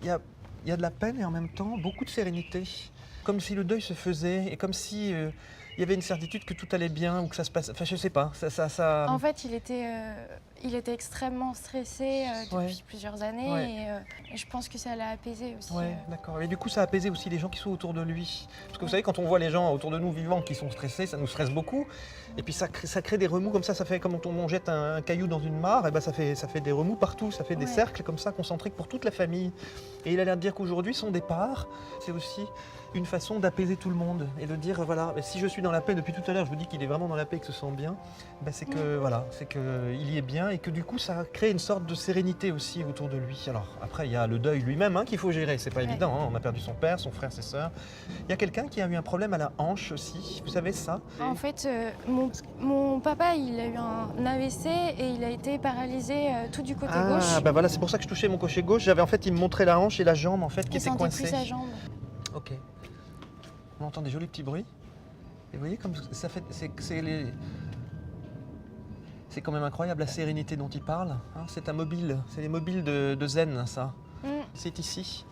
il y a de la peine et en même temps beaucoup de sérénité. Comme si le deuil se faisait et comme si il y avait une certitude que tout allait bien ou que ça se passe. Enfin, je sais pas. Ça... En fait, il il était extrêmement stressé depuis Ouais. plusieurs années Ouais. et je pense que ça l'a apaisé aussi. Ouais, d'accord. Et du coup, ça a apaisé aussi les gens qui sont autour de lui. Parce que vous savez, quand on voit les gens autour de nous vivants qui sont stressés, ça nous stresse beaucoup. Et puis ça crée des remous comme ça fait comme quand on jette un caillou dans une mare, et ben ça fait des remous partout, ça fait des Ouais. cercles comme ça concentriques pour toute la famille. Et il a l'air de dire qu'aujourd'hui, son départ, c'est aussi une façon d'apaiser tout le monde et de dire voilà, si je suis dans la paix depuis tout à l'heure, je vous dis qu'il est vraiment dans la paix et que se sent bien, ben c'est que voilà, c'est que il y est bien et que du coup ça crée une sorte de sérénité aussi autour de lui. Alors après il y a le deuil lui-même qu'il faut gérer, c'est pas évident, hein. On a perdu son père, son frère, ses sœurs. Il y a quelqu'un qui a eu un problème à la hanche aussi, vous savez ça? En fait, mon papa, il a eu un AVC et il a été paralysé tout du côté Ah gauche. bah voilà, c'est pour ça que je touchais mon côté gauche. J'avais en fait, il me montrait la hanche et la jambe en fait qui Il était sentait coincée. plus sa jambe. Ok. On entend des jolis petits bruits. Et vous voyez comme ça fait, c'est quand même incroyable la sérénité dont il parle. Hein. C'est un mobile, c'est les mobiles de zen ça. Mm. C'est ici.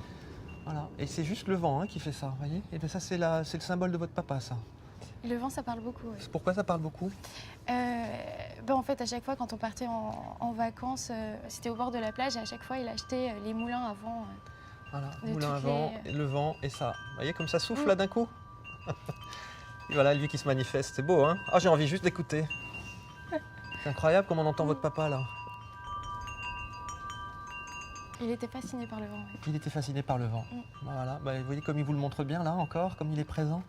Voilà. Et c'est juste le vent qui fait ça, vous voyez. Et bien ça c'est le symbole de votre papa ça. Le vent, ça parle beaucoup. Ouais. Pourquoi ça parle beaucoup? En fait, à chaque fois, quand on partait en vacances, c'était au bord de la plage et à chaque fois, il achetait les moulins avant. Voilà, De moulin à toutes vent, les- le vent et ça. Vous voyez comme ça souffle là d'un coup. Et voilà, lui qui se manifeste, c'est beau hein. Ah j'ai envie juste d'écouter. C'est incroyable comme on entend votre papa là. Il était fasciné par le vent. Ouais. Il était fasciné par le vent. Mm. Voilà, bah, vous voyez comme il vous le montre bien là encore, comme il est présent.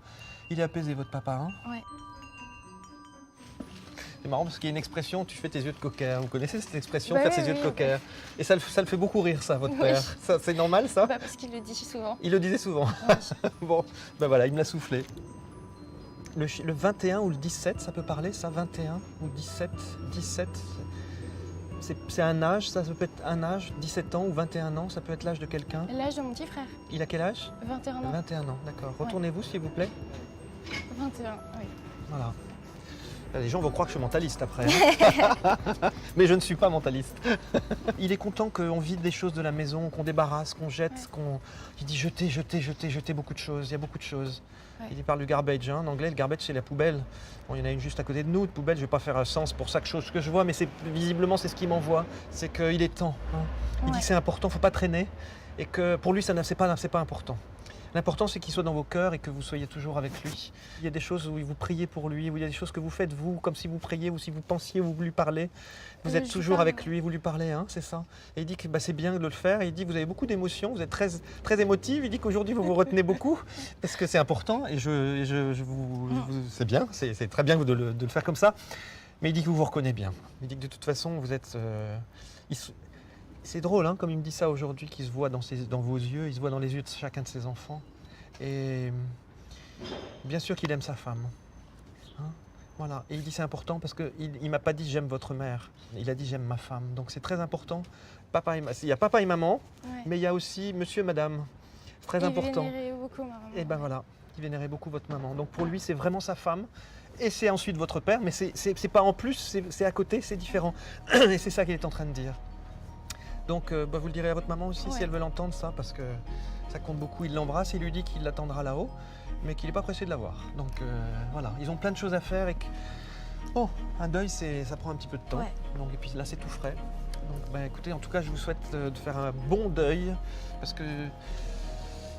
Il est apaisé votre papa. Hein. Ouais. C'est marrant parce qu'il y a une expression, tu fais tes yeux de cocker. Vous connaissez cette expression, Bah faire oui, ses yeux de oui. cocker. Et ça le fait beaucoup rire ça, votre Oui. père. Ça, c'est normal ça? Bah, parce qu'il le dit souvent. Il le disait souvent. Oui. Bon, ben voilà, il me l'a soufflé. Le 21 ou le 17, ça peut parler ça? 21 ou 17? 17, c'est un âge, ça peut être un âge, 17 ans ou 21 ans, ça peut être l'âge de quelqu'un. L'âge de mon petit frère, Il a quel âge? 21 ans. 21 ans, d'accord. Retournez-vous s'il vous plaît. 21, oui. Voilà. Les gens vont croire que je suis mentaliste après. Hein. Mais je ne suis pas mentaliste. Il est content qu'on vide des choses de la maison, qu'on débarrasse, qu'on jette, Il dit jeter beaucoup de choses. Il y a beaucoup de choses. Ouais. Il parle du garbage. Hein. En anglais, le garbage, c'est la poubelle. Bon, il y en a une juste à côté de nous, de poubelle. Je ne vais pas faire un sens pour chaque chose que je vois, mais visiblement, c'est ce qu'il m'envoie. C'est qu'il est temps. Hein. Il dit que c'est important, il ne faut pas traîner. Et que pour lui, c'est pas important. L'important, c'est qu'il soit dans vos cœurs et que vous soyez toujours avec lui. Il y a des choses où vous priez pour lui, où il y a des choses que vous faites vous, comme si vous priez ou si vous pensiez ou vous lui parlez. Vous êtes Je toujours parle. avec lui, vous lui parlez, hein, c'est ça. Et il dit que c'est bien de le faire. Et il dit que vous avez beaucoup d'émotions, vous êtes très, très émotive. Il dit qu'aujourd'hui, vous vous retenez beaucoup parce que c'est important. Et c'est bien, c'est très bien de le faire comme ça. Mais il dit que vous vous reconnaissez bien. Il dit que de toute façon, vous êtes... C'est drôle, hein, comme il me dit ça aujourd'hui, qu'il se voit dans vos yeux, il se voit dans les yeux de chacun de ses enfants. Et bien sûr qu'il aime sa femme. Hein, voilà. Et il dit c'est important parce qu'il ne m'a pas dit j'aime votre mère, il a dit j'aime ma femme. Donc c'est très important. Il y a papa et maman, Ouais. mais il y a aussi monsieur et madame. C'est très Il important. vénérait beaucoup ma maman. Et ben voilà, il vénérait beaucoup votre maman. Donc pour lui, c'est vraiment sa femme. Et c'est ensuite votre père, mais c'est pas en plus, c'est à côté, c'est différent. Et c'est ça qu'il est en train de dire. Donc vous le direz à votre maman aussi si Ouais. elle veut l'entendre ça, parce que ça compte beaucoup. Il l'embrasse, il lui dit qu'il l'attendra là-haut, mais qu'il n'est pas pressé de la voir. Donc voilà, ils ont plein de choses à faire et que... Bon, un deuil, ça prend un petit peu de temps. Ouais. Donc, et puis là, c'est tout frais. Donc écoutez, en tout cas, je vous souhaite de faire un bon deuil, parce que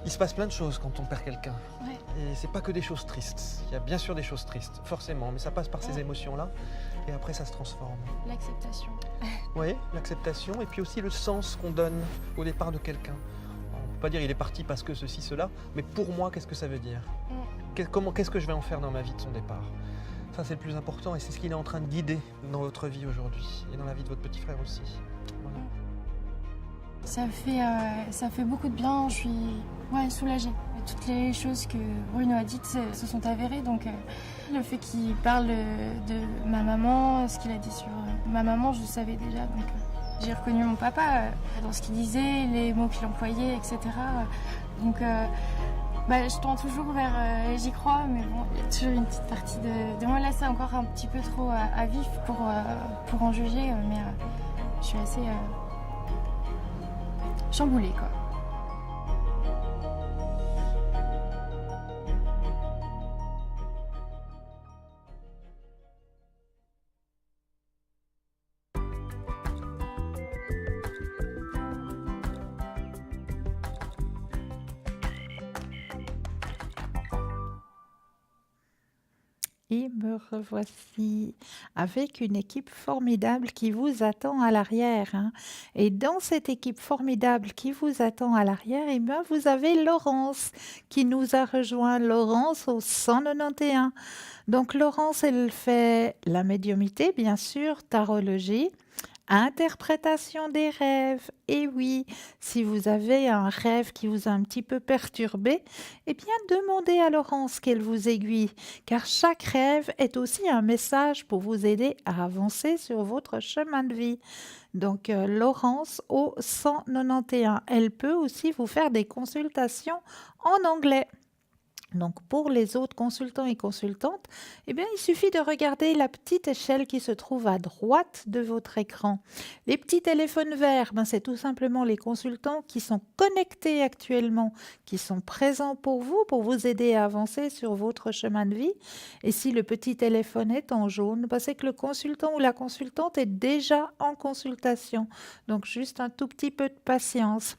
il se passe plein de choses quand on perd quelqu'un. Ouais. Et c'est pas que des choses tristes. Il y a bien sûr des choses tristes, forcément, mais ça passe par ces Ouais. émotions-là, et après ça se transforme. L'acceptation. Oui, l'acceptation, et puis aussi le sens qu'on donne au départ de quelqu'un. On ne peut pas dire il est parti parce que ceci, cela, mais pour moi, qu'est-ce que ça veut dire? Qu'est-ce que je vais en faire dans ma vie de son départ? Ça, c'est le plus important, et c'est ce qu'il est en train de guider dans votre vie aujourd'hui, et dans la vie de votre petit frère aussi. Voilà. Ça fait beaucoup de bien, je suis soulagée. Et toutes les choses que Bruno a dites se sont avérées, donc le fait qu'il parle de ma maman, ce qu'il a dit sur ma maman, je le savais déjà, donc j'ai reconnu mon papa dans ce qu'il disait, les mots qu'il employait, etc. Donc je tends toujours vers j'y crois, mais bon, il y a toujours une petite partie de moi là, c'est encore un petit peu trop à vif pour en juger, mais je suis assez chamboulée, quoi. Et me revoici avec une équipe formidable qui vous attend à l'arrière, hein. Et dans cette équipe formidable qui vous attend à l'arrière, eh bien, vous avez Laurence qui nous a rejoint. Laurence au 191. Donc Laurence, elle fait la médiumité, bien sûr, tarologie, interprétation des rêves. Et oui, si vous avez un rêve qui vous a un petit peu perturbé, eh bien demandez à Laurence qu'elle vous aiguille, car chaque rêve est aussi un message pour vous aider à avancer sur votre chemin de vie. Donc Laurence au 191, elle peut aussi vous faire des consultations en anglais. Donc pour les autres consultants et consultantes, eh bien, il suffit de regarder la petite échelle qui se trouve à droite de votre écran. Les petits téléphones verts, ben, c'est tout simplement les consultants qui sont connectés actuellement, qui sont présents pour vous aider à avancer sur votre chemin de vie. Et si le petit téléphone est en jaune, ben, c'est que le consultant ou la consultante est déjà en consultation. Donc juste un tout petit peu de patience.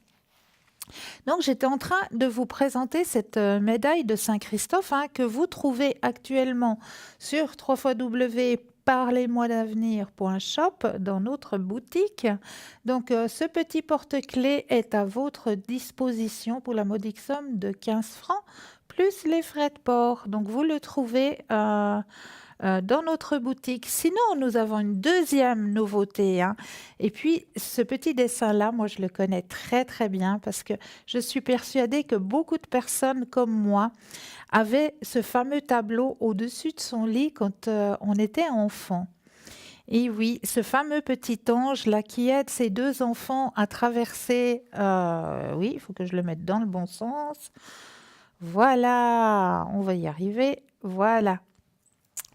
Donc, j'étais en train de vous présenter cette médaille de Saint-Christophe, hein, que vous trouvez actuellement sur www.parlez-moi-d'avenir.shop dans notre boutique. Donc, ce petit porte-clés est à votre disposition pour la modique somme de 15 francs, plus les frais de port. Donc, vous le trouvez dans notre boutique. Sinon, nous avons une deuxième nouveauté, hein. Et puis, ce petit dessin-là, moi, je le connais très, très bien parce que je suis persuadée que beaucoup de personnes comme moi avaient ce fameux tableau au-dessus de son lit quand on était enfant. Et oui, ce fameux petit ange-là qui aide ses deux enfants à traverser... oui, il faut que je le mette dans le bon sens. Voilà, on va y arriver. Voilà.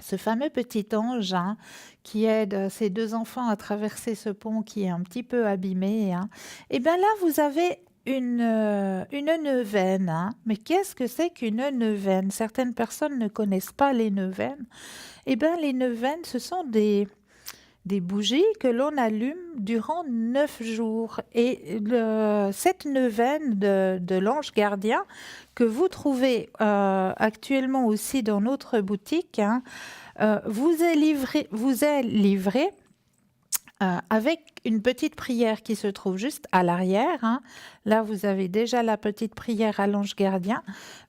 Ce fameux petit ange, hein, qui aide ses deux enfants à traverser ce pont qui est un petit peu abîmé, hein. Et bien là, vous avez une neuvaine, hein. Mais qu'est-ce que c'est qu'une neuvaine? Certaines personnes ne connaissent pas les neuvaines. Et bien les neuvaines, ce sont des bougies que l'on allume durant 9 jours. Et cette neuvaine de l'ange gardien que vous trouvez actuellement aussi dans notre boutique, hein, vous est livré avec une petite prière qui se trouve juste à l'arrière, hein. Là, vous avez déjà la petite prière à l'ange gardien,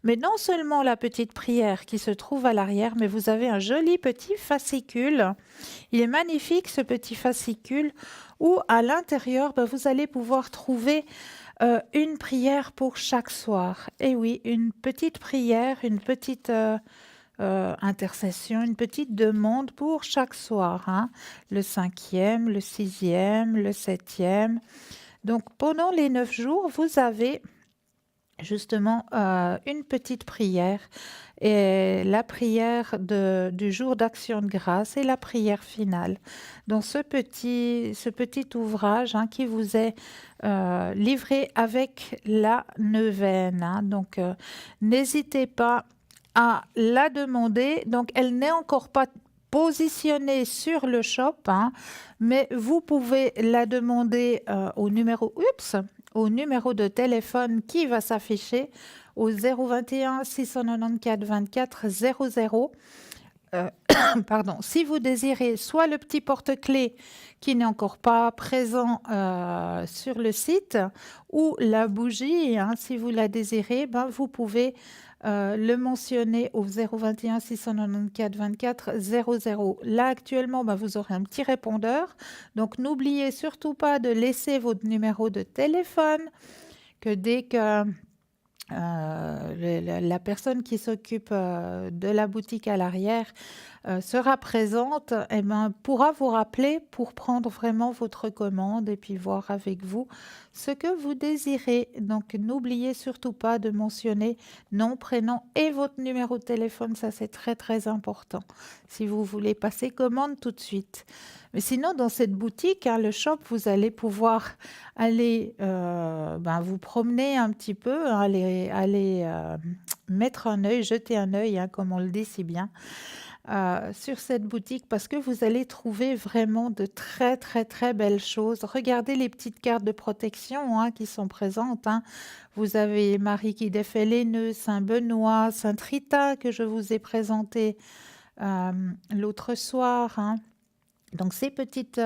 mais non seulement la petite prière qui se trouve à l'arrière, mais vous avez un joli petit fascicule. Il est magnifique, ce petit fascicule, où à l'intérieur, ben, vous allez pouvoir trouver une prière pour chaque soir. Et oui, une petite prière, une petite... intercession, une petite demande pour chaque soir, hein. Le 5e, le 6e, le 7e. Donc pendant les 9 jours, vous avez justement une petite prière, et la prière du jour d'action de grâce et la prière finale. Dans ce petit ouvrage, hein, qui vous est livré avec la neuvaine, hein. Donc n'hésitez pas à la demander. Donc, elle n'est encore pas positionnée sur le shop, hein, mais vous pouvez la demander au numéro de téléphone qui va s'afficher au 021 694 24 00. Pardon, si vous désirez soit le petit porte-clés qui n'est encore pas présent sur le site, ou la bougie, hein, si vous la désirez, ben, vous pouvez le mentionner au 021 694 24 00. Là, actuellement, ben, vous aurez un petit répondeur. Donc, n'oubliez surtout pas de laisser votre numéro de téléphone, que dès que la personne qui s'occupe de la boutique à l'arrière sera présente, et ben, pourra vous rappeler pour prendre vraiment votre commande et puis voir avec vous ce que vous désirez. Donc, n'oubliez surtout pas de mentionner nom, prénom et votre numéro de téléphone. Ça, c'est très, très important si vous voulez passer commande tout de suite. Mais sinon, dans cette boutique, hein, le shop, vous allez pouvoir aller vous promener un petit peu, hein, aller mettre un œil, jeter un œil, hein, comme on le dit si bien, sur cette boutique, parce que vous allez trouver vraiment de très très très belles choses. Regardez les petites cartes de protection, hein, qui sont présentes, hein. Vous avez Marie qui défait les nœuds, Saint Benoît, Sainte Rita que je vous ai présenté l'autre soir, hein. Donc ces petites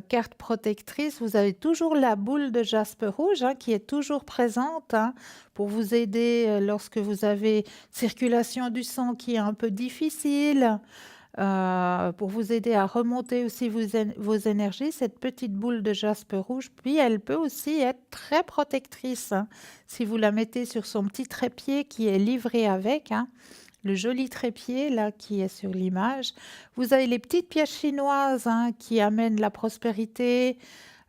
cartes protectrices, vous avez toujours la boule de jaspe rouge, hein, qui est toujours présente, hein, pour vous aider lorsque vous avez circulation du sang qui est un peu difficile, pour vous aider à remonter aussi vos énergies, cette petite boule de jaspe rouge. Puis elle peut aussi être très protectrice, hein, si vous la mettez sur son petit trépied qui est livré avec, hein. Le joli trépied là qui est sur l'image. Vous avez les petites pièces chinoises, hein, qui amènent la prospérité,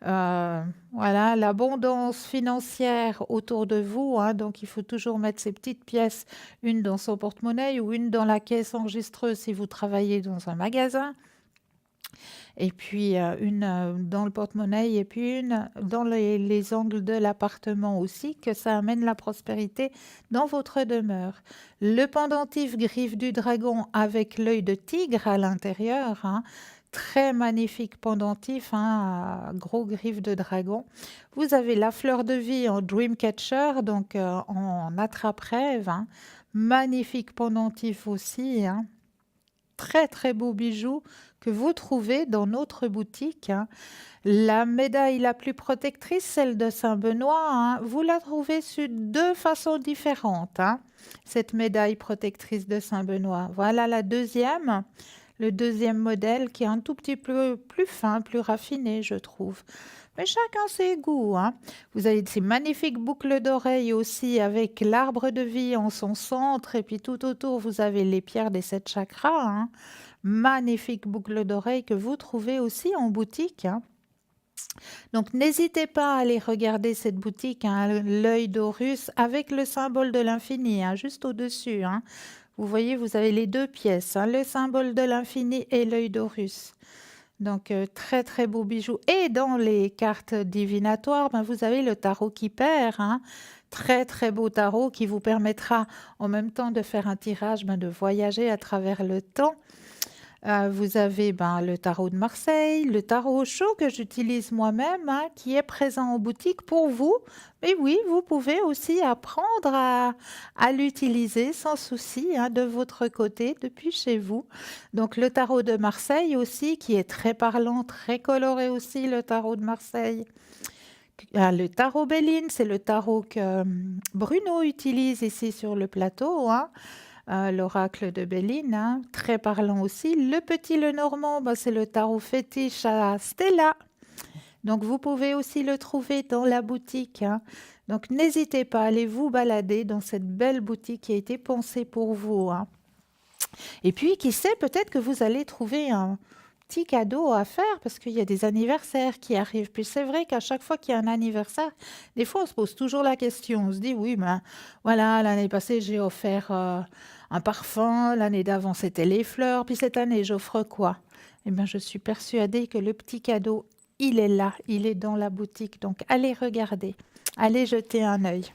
voilà, l'abondance financière autour de vous, hein. Donc il faut toujours mettre ces petites pièces, une dans son porte-monnaie ou une dans la caisse enregistreuse si vous travaillez dans un magasin. Et puis une dans le porte-monnaie et puis une dans les angles de l'appartement aussi, que ça amène la prospérité dans votre demeure. Le pendentif griffe du dragon avec l'œil de tigre à l'intérieur, hein, très magnifique pendentif, hein, gros griffe de dragon. Vous avez la fleur de vie en Dreamcatcher, donc en attrape-rêve, hein. Magnifique pendentif aussi, hein. Très très beau bijou que vous trouvez dans notre boutique, hein. La médaille la plus protectrice, celle de Saint-Benoît, hein, vous la trouvez sur 2 façons différentes, hein, cette médaille protectrice de Saint-Benoît. Voilà la deuxième, le deuxième modèle qui est un tout petit peu plus fin, plus raffiné, je trouve. Mais chacun ses goûts, hein. Vous avez ces magnifiques boucles d'oreilles aussi avec l'arbre de vie en son centre et puis tout autour vous avez les pierres des 7 chakras, hein. Magnifique boucle d'oreilles que vous trouvez aussi en boutique, hein. Donc n'hésitez pas à aller regarder cette boutique, hein, l'œil d'Horus avec le symbole de l'infini, hein, juste au-dessus, hein. Vous voyez, vous avez les 2 pièces, hein, le symbole de l'infini et l'œil d'Horus. Donc très très beau bijou. Et dans les cartes divinatoires, ben, vous avez le tarot qui perd, hein. Très très beau tarot qui vous permettra en même temps de faire un tirage, ben, de voyager à travers le temps. Vous avez le tarot de Marseille, le tarot au chaud que j'utilise moi-même, hein, qui est présent en boutique pour vous. Mais oui, vous pouvez aussi apprendre à l'utiliser sans souci, hein, de votre côté, depuis chez vous. Donc le tarot de Marseille aussi, qui est très parlant, très coloré aussi, le tarot de Marseille. Le tarot Béline, c'est le tarot que Bruno utilise ici sur le plateau, hein. L'oracle de Béline, hein, très parlant aussi. Le petit Lenormand, c'est le tarot fétiche à Stella. Donc vous pouvez aussi le trouver dans la boutique, hein. Donc n'hésitez pas à aller vous balader dans cette belle boutique qui a été pensée pour vous, hein. Et puis qui sait, peut-être que vous allez trouver un petit cadeau à faire parce qu'il y a des anniversaires qui arrivent. Puis c'est vrai qu'à chaque fois qu'il y a un anniversaire, des fois on se pose toujours la question. On se dit oui, voilà, l'année passée j'ai offert un parfum, l'année d'avant c'était les fleurs, puis cette année j'offre quoi? Eh bien je suis persuadée que le petit cadeau, il est là, il est dans la boutique. Donc allez regarder, allez jeter un œil.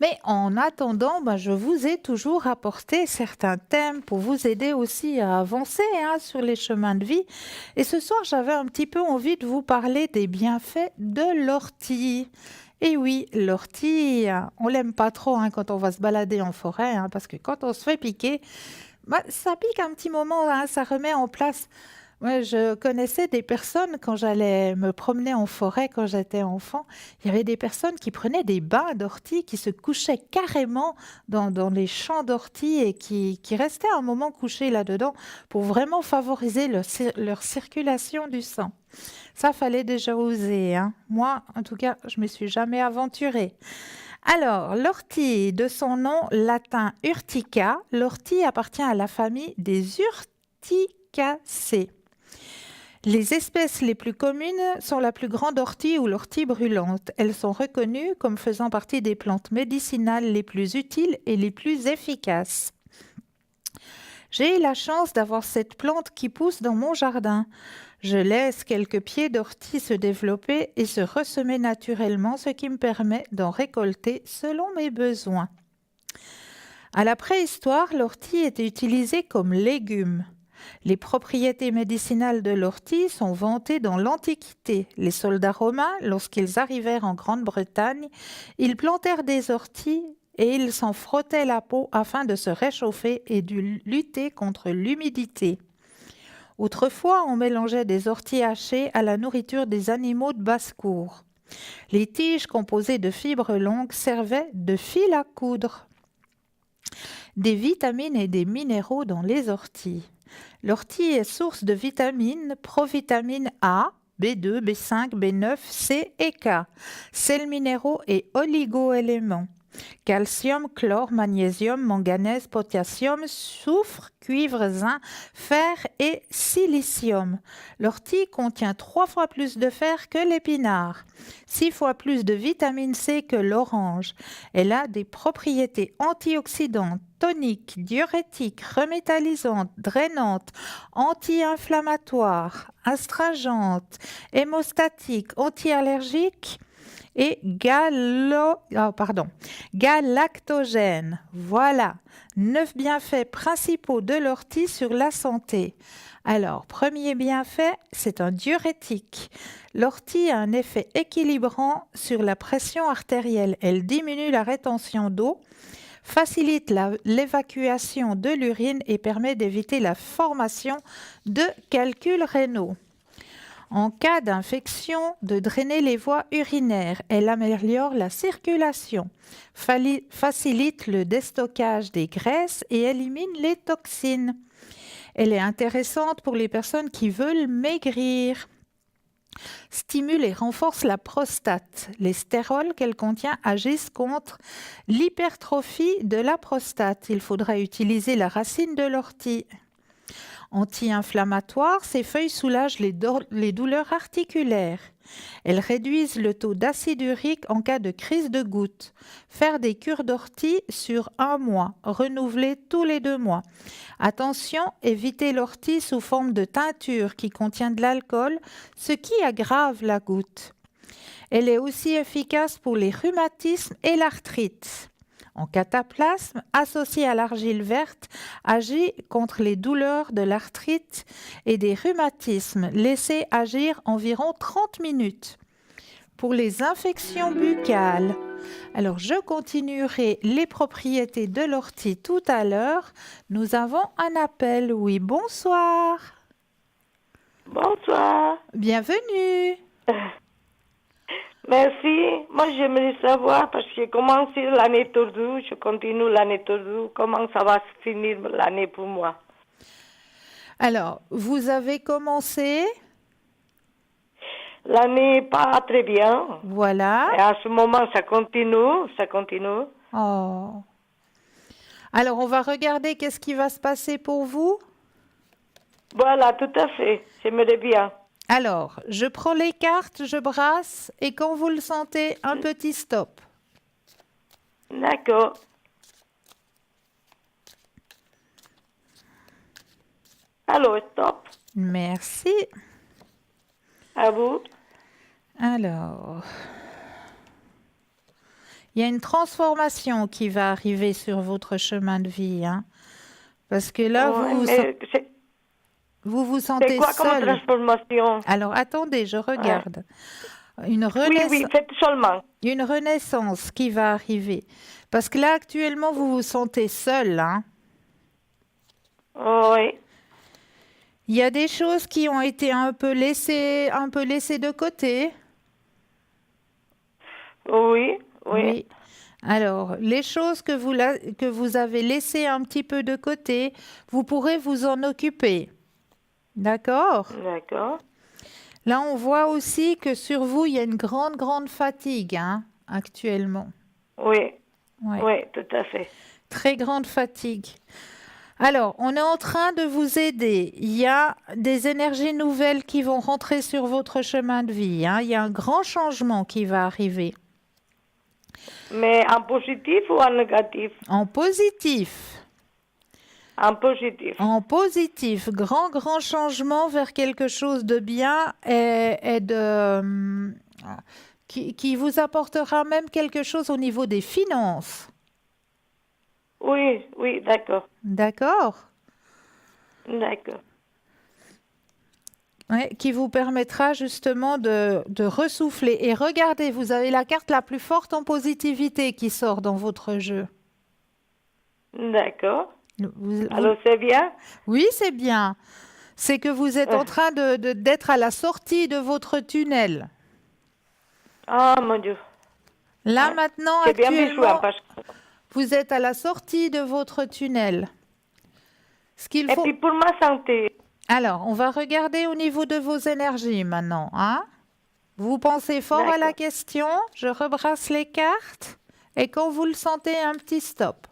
Mais en attendant, je vous ai toujours apporté certains thèmes pour vous aider aussi à avancer, hein, sur les chemins de vie. Et ce soir, j'avais un petit peu envie de vous parler des bienfaits de l'ortie. Et oui, l'ortie, on l'aime pas trop, hein, quand on va se balader en forêt, hein, parce que quand on se fait piquer, ça pique un petit moment, hein, ça remet en place. Moi, je connaissais des personnes, quand j'allais me promener en forêt, quand j'étais enfant, il y avait des personnes qui prenaient des bains d'ortie, qui se couchaient carrément dans les champs d'ortie et qui restaient un moment couchés là-dedans pour vraiment favoriser leur circulation du sang. Ça, fallait déjà oser, hein. Moi, en tout cas, je ne me suis jamais aventurée. Alors, l'ortie, de son nom latin urtica, l'ortie appartient à la famille des urticacées. Les espèces les plus communes sont la plus grande ortie ou l'ortie brûlante. Elles sont reconnues comme faisant partie des plantes médicinales les plus utiles et les plus efficaces. J'ai eu la chance d'avoir cette plante qui pousse dans mon jardin. Je laisse quelques pieds d'ortie se développer et se ressemer naturellement, ce qui me permet d'en récolter selon mes besoins. À la préhistoire, l'ortie était utilisée comme légume. Les propriétés médicinales de l'ortie sont vantées dans l'Antiquité. Les soldats romains, lorsqu'ils arrivèrent en Grande-Bretagne, ils plantèrent des orties et il s'en frottait la peau afin de se réchauffer et de lutter contre l'humidité. Autrefois, on mélangeait des orties hachées à la nourriture des animaux de basse-cour. Les tiges composées de fibres longues servaient de fil à coudre. Des vitamines et des minéraux dans les orties. L'ortie est source de vitamines, provitamine A, B2, B5, B9, C et K, sels minéraux et oligo-éléments. Calcium, chlore, magnésium, manganèse, potassium, soufre, cuivre, zinc, fer et silicium. L'ortie contient 3 fois plus de fer que l'épinard, 6 fois plus de vitamine C que l'orange. Elle a des propriétés antioxydantes, toniques, diurétiques, remétallisantes, drainantes, anti-inflammatoires, astringentes, hémostatiques, anti-allergiques et galactogène. Voilà, 9 bienfaits principaux de l'ortie sur la santé. Alors, premier bienfait, c'est un diurétique. L'ortie a un effet équilibrant sur la pression artérielle. Elle diminue la rétention d'eau, facilite l'évacuation de l'urine et permet d'éviter la formation de calculs rénaux. En cas d'infection, de drainer les voies urinaires. Elle améliore la circulation, facilite le déstockage des graisses et élimine les toxines. Elle est intéressante pour les personnes qui veulent maigrir. Stimule et renforce la prostate. Les stérols qu'elle contient agissent contre l'hypertrophie de la prostate. Il faudra utiliser la racine de l'ortie. Anti-inflammatoire, ces feuilles soulagent les douleurs articulaires. Elles réduisent le taux d'acide urique en cas de crise de goutte. Faire des cures d'ortie sur 1 mois, renouveler tous les 2 mois. Attention, évitez l'ortie sous forme de teinture qui contient de l'alcool, ce qui aggrave la goutte. Elle est aussi efficace pour les rhumatismes et l'arthrite. En cataplasme, associé à l'argile verte, agit contre les douleurs de l'arthrite et des rhumatismes. Laissez agir environ 30 minutes. Pour les infections buccales, alors je continuerai les propriétés de l'ortie tout à l'heure. Nous avons un appel. Oui, bonsoir. Bonsoir. Bienvenue. Merci. Moi, j'aimerais savoir, parce que j'ai commencé l'année tordue, je continue l'année tordue, comment ça va se finir l'année pour moi? Alors, vous avez commencé? L'année pas très bien. Voilà. Et à ce moment, ça continue. Oh. Alors, on va regarder qu'est-ce qui va se passer pour vous. Voilà, tout à fait. J'aimerais bien. Alors, je prends les cartes, je brasse et quand vous le sentez, un petit stop. D'accord. Allô, stop. Merci. À vous. Alors, il y a une transformation qui va arriver sur votre chemin de vie, hein, parce que là, vous vous sentez c'est quoi seul. comme transformation? Alors, attendez, je regarde. Ouais. Une Oui, faites seulement. Une renaissance qui va arriver. Parce que là, actuellement, vous vous sentez seul, hein? Oui. Il y a des choses qui ont été un peu laissées de côté. Oui. Alors, les choses que vous avez laissées un petit peu de côté, vous pourrez vous en occuper. D'accord? D'accord. Là, on voit aussi que sur vous, il y a une grande fatigue, hein, actuellement. Oui. Ouais. Oui, tout à fait. Très grande fatigue. Alors, on est en train de vous aider. Il y a des énergies nouvelles qui vont rentrer sur votre chemin de vie, hein. Il y a un grand changement qui va arriver. Mais en positif ou en négatif? En positif. En positif. En positif. Grand changement vers quelque chose de bien et qui vous apportera même quelque chose au niveau des finances. Oui, d'accord. D'accord. D'accord. Ouais, qui vous permettra justement de ressouffler. Et regardez, vous avez la carte la plus forte en positivité qui sort dans votre jeu. D'accord. Vous- Alors, c'est bien? Oui, c'est bien. C'est que vous êtes en train d'être à la sortie de votre tunnel. Ah, mon Dieu. Là, Ouais. maintenant, C'est bien actuellement, Bichouin, parce que... vous êtes à la sortie de votre tunnel. Ce qu'il Et faut... puis pour ma santé, Alors, on va regarder au niveau de vos énergies maintenant, hein? Vous pensez fort à la D'accord. question, je rebrasse les cartes, et quand vous le sentez, un petit stop.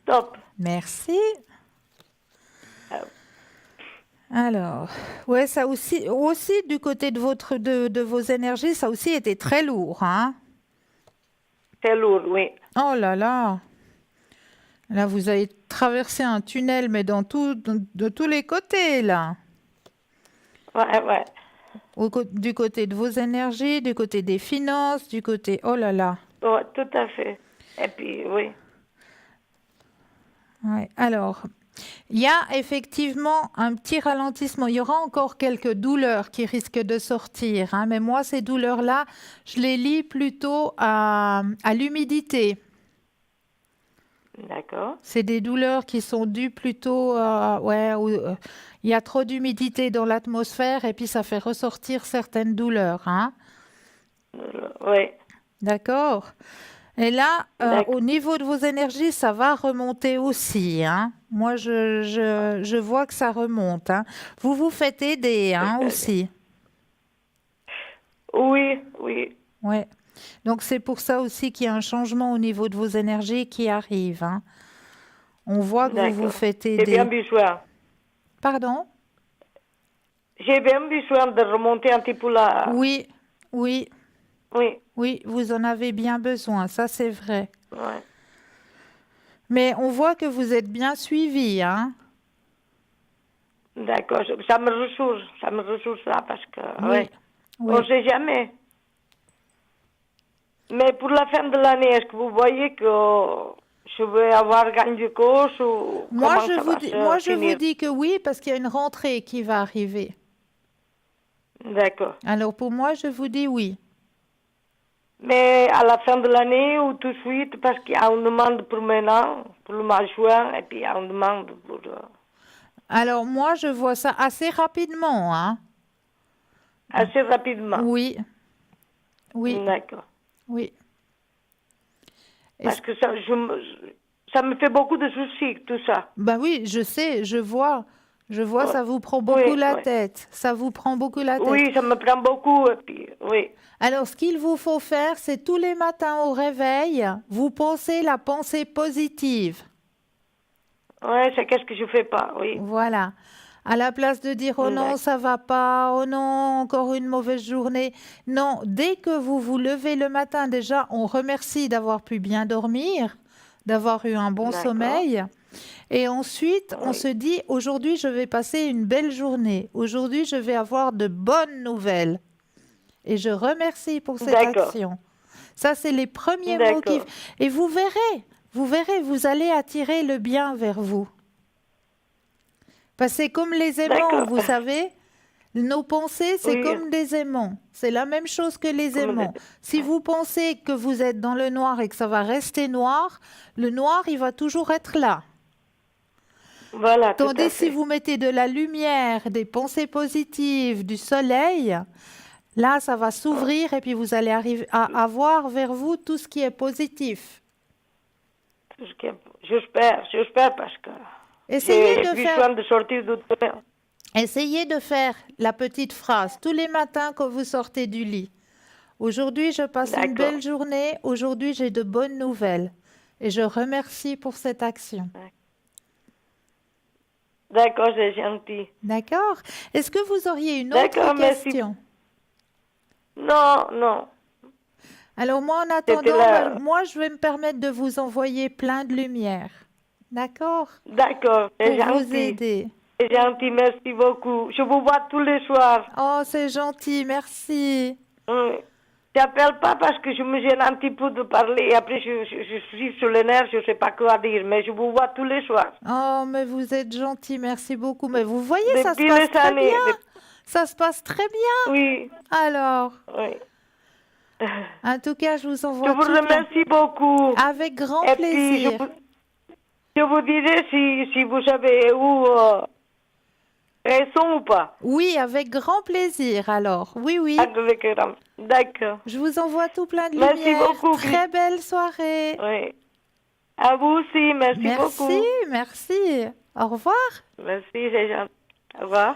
stop. Merci. Ah. Alors, ouais, ça aussi du côté de vos énergies, ça aussi était très lourd, hein? C'est lourd, oui. Oh là là. Là, vous avez traversé un tunnel, mais de tous les côtés, là. Ouais, ouais. Du côté de vos énergies, du côté des finances, du côté... Oh là là. Ouais, tout à fait. Et puis, oui. Ouais. Alors, il y a effectivement un petit ralentissement. Il y aura encore quelques douleurs qui risquent de sortir, hein, mais moi, ces douleurs-là, je les lie plutôt à l'humidité. D'accord. C'est des douleurs qui sont dues plutôt, il y a trop d'humidité dans l'atmosphère et puis ça fait ressortir certaines douleurs, hein. Oui. D'accord. Et là, D'accord. au niveau de vos énergies, ça va remonter aussi, hein. Moi, je vois que ça remonte, hein. Vous vous faites aider, hein, aussi. Oui, oui. Ouais. Donc, c'est pour ça aussi qu'il y a un changement au niveau de vos énergies qui arrive, hein. On voit que vous vous D'accord. faites J'ai bien aider. besoin. Pardon? J'ai bien besoin de remonter un petit peu là. Oui, oui, Oui. oui, vous en avez bien besoin, ça c'est vrai. Ouais. Mais on voit que vous êtes bien suivi, hein? D'accord. Ça me ressource là parce que, Oui, ouais. oui. On ne sait jamais. Mais pour la fin de l'année, est-ce que vous voyez que je vais avoir gain de cause ou Moi, comment ça va je vous finir? dis que oui, parce qu'il y a une rentrée qui va arriver. D'accord. Alors pour moi, je vous dis oui. Mais à la fin de l'année ou tout de suite, parce qu'il y a une demande pour maintenant, pour le mois de juin, et puis il y a une demande pour... Alors moi, je vois ça assez rapidement, hein? assez rapidement. Oui, oui, D'accord. oui. Parce que ça me fait beaucoup de soucis, tout ça. Ben oui, je sais, je vois, Ouais. ça vous prend beaucoup Oui, la oui. tête. Ça vous prend beaucoup la tête. Oui, ça me prend beaucoup, et puis, oui. Alors, ce qu'il vous faut faire, c'est tous les matins au réveil, vous pensez la pensée positive. Oui, c'est qu'est-ce que je fais pas, oui. Voilà. À la place de dire oh non, D'accord. ça va pas, oh non, encore une mauvaise journée. Non, dès que vous vous levez le matin, déjà, on remercie d'avoir pu bien dormir, d'avoir eu un bon D'accord. sommeil. Et ensuite, on Oui. se dit aujourd'hui, je vais passer une belle journée. Aujourd'hui, je vais avoir de bonnes nouvelles. Et je remercie pour cette D'accord. action. Ça, c'est les premiers mots qui... D'accord. Et vous verrez, vous allez attirer le bien vers vous. Parce que c'est comme les aimants, D'accord. vous savez. Nos pensées, c'est Oui. comme des aimants. C'est la même chose que les Comme aimants. Si vous pensez que vous êtes dans le noir et que ça va rester noir, le noir, il va toujours être là. Voilà, tout à Tandis fait. si vous mettez de la lumière, des pensées positives, du soleil, là, ça va s'ouvrir et puis vous allez arriver à avoir vers vous tout ce qui est positif. J'espère parce que Essayez j'ai de besoin faire, de sortir de terre. essayez de faire la petite phrase tous les matins quand vous sortez du lit. Aujourd'hui, je passe une D'accord. belle journée. Aujourd'hui, j'ai de bonnes nouvelles. Et je remercie pour cette action. D'accord, c'est gentil. D'accord? Est-ce que vous auriez une autre D'accord, merci. question? Non, non. Alors moi, en C'était attendant, la- moi, je vais me permettre de vous envoyer plein de lumière. D'accord? D'accord, c'est Pour vous gentil. aider. C'est gentil, merci beaucoup. Je vous vois tous les soirs. Oh, c'est gentil, merci. Oui. J'appelle pas parce que je me gêne un petit peu de parler. Et après, je suis sur les nerfs, je ne sais pas quoi dire. Mais je vous vois tous les soirs. Oh, mais vous êtes gentil, merci beaucoup. Mais vous voyez, ça se Depuis passe les très années. bien. Ça se passe très bien. Oui. Alors, Oui. en tout cas, je vous envoie Je vous tout plein- remercie beaucoup. Avec grand Et puis, plaisir. je vous dirai si vous savez où raison ou pas. Oui, avec grand plaisir. Alors, oui, oui. D'accord. Je vous envoie tout plein de Merci lumière. beaucoup. Très belle soirée. Oui. À vous aussi, merci beaucoup. Merci, merci. Au revoir. Merci, c'est gentil. Au revoir.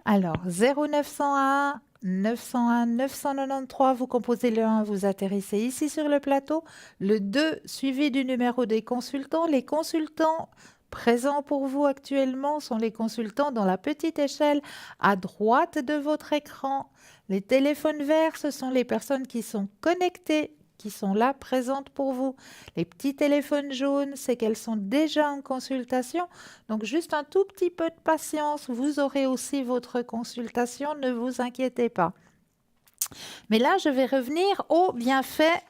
Alors, 0901 901 993, vous composez le 1, vous atterrissez ici sur le plateau. Le 2, suivi du numéro des consultants. Les consultants présents pour vous actuellement sont les consultants dans la petite échelle à droite de votre écran. Les téléphones verts, ce sont les personnes qui sont connectées, qui sont là, présentes pour vous. Les petits téléphones jaunes, c'est qu'elles sont déjà en consultation. Donc, juste un tout petit peu de patience. Vous aurez aussi votre consultation, ne vous inquiétez pas. Mais là, je vais revenir aux bienfaits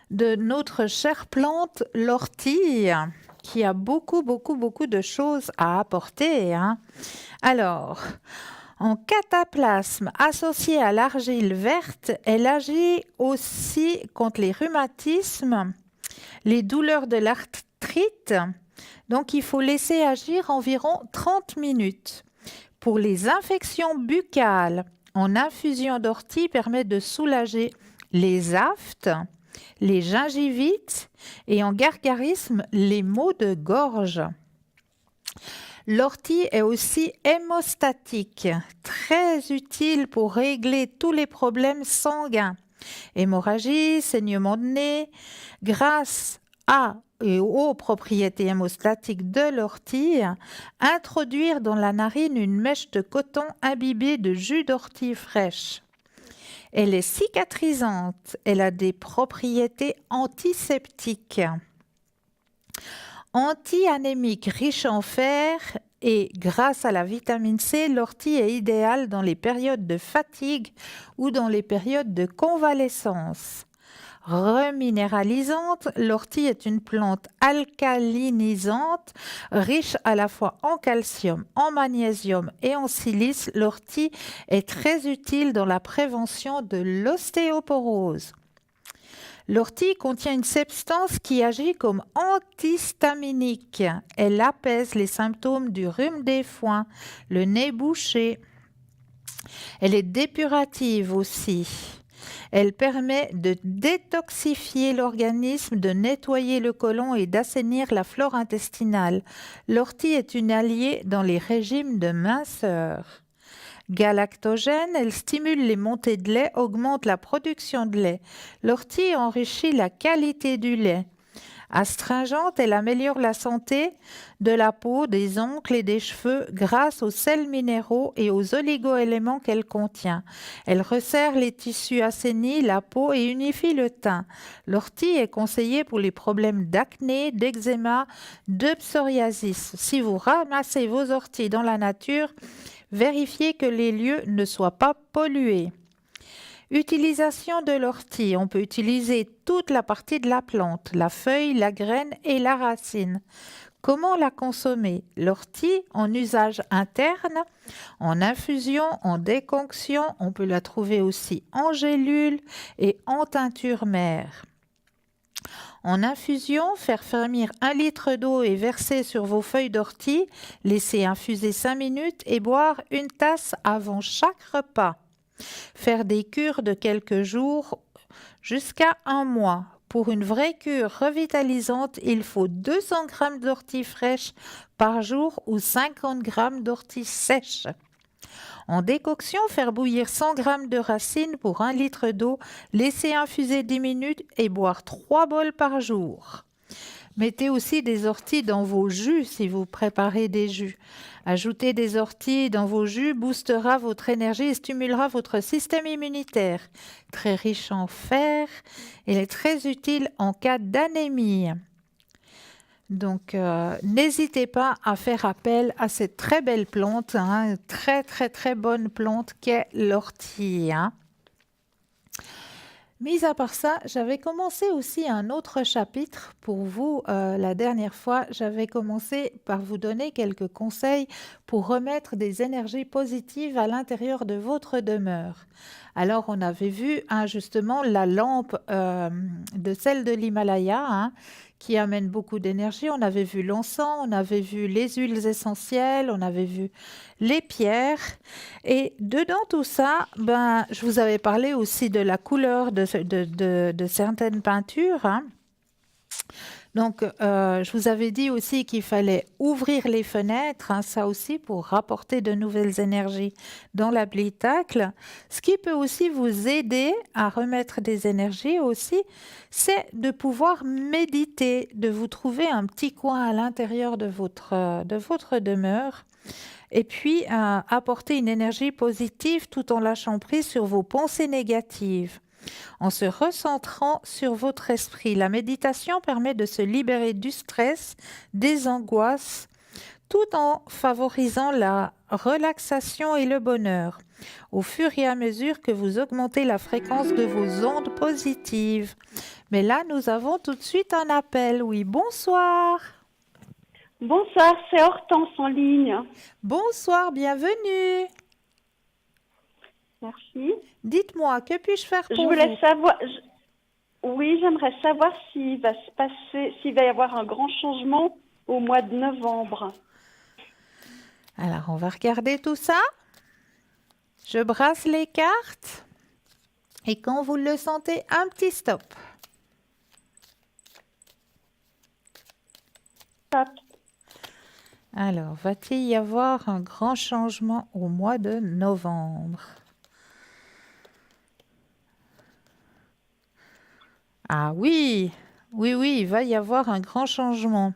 de notre chère plante, l'ortie, qui a beaucoup de choses à apporter, hein. Alors, en cataplasme associé à l'argile verte, elle agit aussi contre les rhumatismes, les douleurs de l'arthrite. Donc, il faut laisser agir environ 30 minutes. Pour les infections buccales, en infusion d'ortie permet de soulager les aphtes, les gingivites et en gargarisme, les maux de gorge. L'ortie est aussi hémostatique, très utile pour régler tous les problèmes sanguins, hémorragie, saignement de nez. Grâce à et aux propriétés hémostatiques de l'ortie, introduire dans la narine une mèche de coton imbibée de jus d'ortie fraîche. Elle est cicatrisante, elle a des propriétés antiseptiques. Anti-anémique, riche en fer et grâce à la vitamine C, l'ortie est idéale dans les périodes de fatigue ou dans les périodes de convalescence. Reminéralisante, l'ortie est une plante alcalinisante, riche à la fois en calcium, en magnésium et en silice. L'ortie est très utile dans la prévention de l'ostéoporose. L'ortie contient une substance qui agit comme antihistaminique. Elle apaise les symptômes du rhume des foins, le nez bouché. Elle est dépurative aussi. Elle permet de détoxifier l'organisme, de nettoyer le côlon et d'assainir la flore intestinale. L'ortie est une alliée dans les régimes de minceur. Galactogène, elle stimule les montées de lait, augmente la production de lait. L'ortie enrichit la qualité du lait. Astringente, elle améliore la santé de la peau, des ongles et des cheveux grâce aux sels minéraux et aux oligo-éléments qu'elle contient. Elle resserre les tissus assainis, la peau et unifie le teint. L'ortie est conseillée pour les problèmes d'acné, d'eczéma, de psoriasis. Si vous ramassez vos orties dans la nature, vérifiez que les lieux ne soient pas pollués. Utilisation de l'ortie. On peut utiliser toute la partie de la plante, la feuille, la graine et la racine. Comment la consommer? L'ortie en usage interne, en infusion, en déconction. On peut la trouver aussi en gélule et en teinture mère. En infusion, faire fermir 1 litre d'eau et verser sur vos feuilles d'ortie, laisser infuser 5 minutes et boire une tasse avant chaque repas. Faire des cures de quelques jours jusqu'à 1 mois. Pour une vraie cure revitalisante, il faut 200 g d'ortie fraîche par jour ou 50 g d'ortie sèche. En décoction, faire bouillir 100 g de racines pour 1 litre d'eau, laisser infuser 10 minutes et boire 3 bols par jour. Mettez aussi des orties dans vos jus si vous préparez des jus. Ajouter des orties dans vos jus boostera votre énergie et stimulera votre système immunitaire. Très riche en fer, elle est très utile en cas d'anémie. Donc, n'hésitez pas à faire appel à cette très belle plante, hein, très bonne plante qu'est l'ortie. Hein. Mis à part ça, j'avais commencé aussi un autre chapitre pour vous. La dernière fois, j'avais commencé par vous donner quelques conseils pour remettre des énergies positives à l'intérieur de votre demeure. Alors, on avait vu justement la lampe de celle de l'Himalaya, qui amène beaucoup d'énergie. On avait vu l'encens, on avait vu les huiles essentielles, on avait vu les pierres. Et dedans tout ça, je vous avais parlé aussi de la couleur de certaines peintures. Donc, je vous avais dit aussi qu'il fallait ouvrir les fenêtres, ça aussi pour rapporter de nouvelles énergies dans l'habitacle. Ce qui peut aussi vous aider à remettre des énergies aussi, c'est de pouvoir méditer, de vous trouver un petit coin à l'intérieur de votre demeure et puis apporter une énergie positive tout en lâchant prise sur vos pensées négatives. En se recentrant sur votre esprit, la méditation permet de se libérer du stress, des angoisses, tout en favorisant la relaxation et le bonheur, au fur et à mesure que vous augmentez la fréquence de vos ondes positives. Mais là, nous avons tout de suite un appel. Oui, bonsoir. Bonsoir, c'est Hortense en ligne. Bonsoir, bienvenue. Merci. Dites-moi, que puis-je faire pour vous? Oui, j'aimerais savoir s'il va y avoir un grand changement au mois de novembre. Alors, on va regarder tout ça. Je brasse les cartes. Et quand vous le sentez, un petit stop. Stop. Alors, va-t-il y avoir un grand changement au mois de novembre? Ah oui, il va y avoir un grand changement.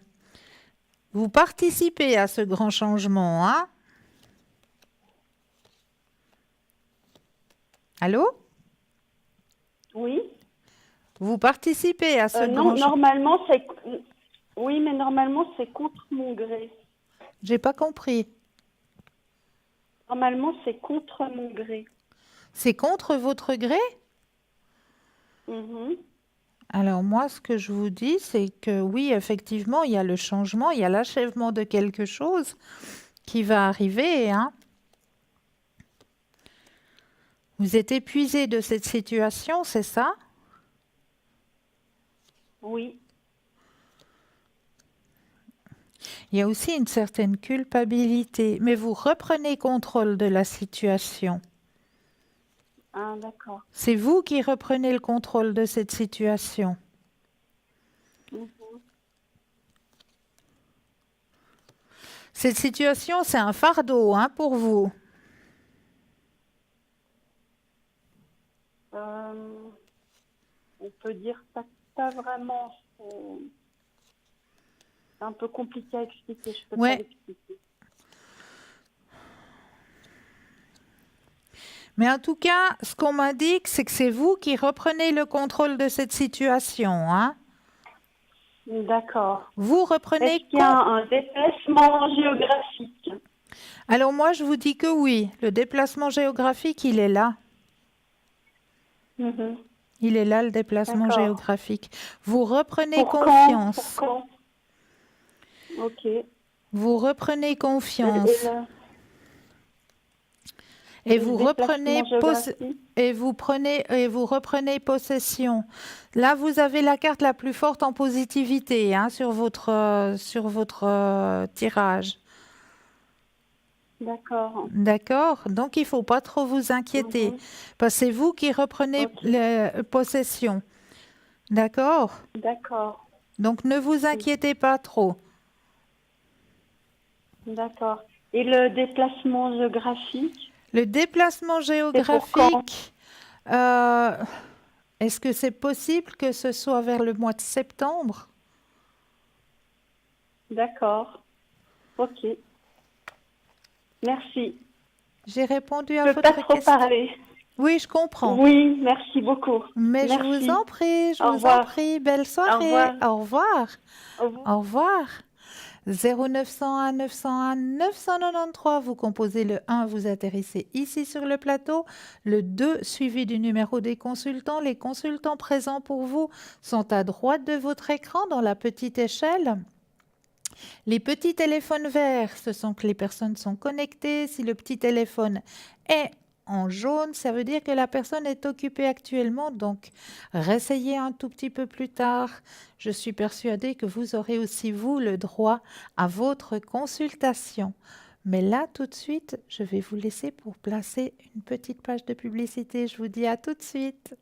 Vous participez à ce grand changement, hein? Allô? Oui. Vous participez à ce grand changement? Normalement, c'est... Oui, mais normalement, c'est contre mon gré. J'ai pas compris. Normalement, c'est contre mon gré. C'est contre votre gré? Alors moi, ce que je vous dis, c'est que oui, effectivement, il y a le changement, il y a l'achèvement de quelque chose qui va arriver. Vous êtes épuisé de cette situation, c'est ça? Oui. Il y a aussi une certaine culpabilité, mais vous reprenez contrôle de la situation. Ah, d'accord. C'est vous qui reprenez le contrôle de cette situation. Cette situation, c'est un fardeau pour vous. On peut dire pas vraiment. C'est un peu compliqué à expliquer. Je peux pas l'expliquer. Mais en tout cas, ce qu'on m'indique, c'est que c'est vous qui reprenez le contrôle de cette situation. D'accord. Vous reprenez... Est-ce qu'il y a un déplacement géographique? Alors moi, je vous dis que oui. Le déplacement géographique, il est là. Il est là, le déplacement géographique. Vous reprenez confiance. Pour quand? Ok. Vous reprenez confiance. Et vous reprenez possession. Là, vous avez la carte la plus forte en positivité sur votre tirage. D'accord. D'accord. Donc, il ne faut pas trop vous inquiéter. Parce que c'est vous qui reprenez possession. D'accord? D'accord. Donc, ne vous inquiétez pas trop. D'accord. Et le déplacement géographique? Le déplacement géographique, est-ce que c'est possible que ce soit vers le mois de septembre? D'accord. Ok. Merci. J'ai répondu à votre question. Je ne peux pas trop parler. Oui, je comprends. Oui, merci beaucoup. Mais merci. Je vous en prie, je vous en prie. Belle soirée. Au revoir. Au revoir. Au revoir. 0901 901 993, vous composez le 1, vous atterrissez ici sur le plateau. Le 2 suivi du numéro des consultants. Les consultants présents pour vous sont à droite de votre écran dans la petite échelle. Les petits téléphones verts, ce sont que les personnes sont connectées. Si le petit téléphone est en jaune, ça veut dire que la personne est occupée actuellement, donc réessayez un tout petit peu plus tard. Je suis persuadée que vous aurez aussi, vous, le droit à votre consultation. Mais là, tout de suite, je vais vous laisser pour placer une petite page de publicité. Je vous dis à tout de suite.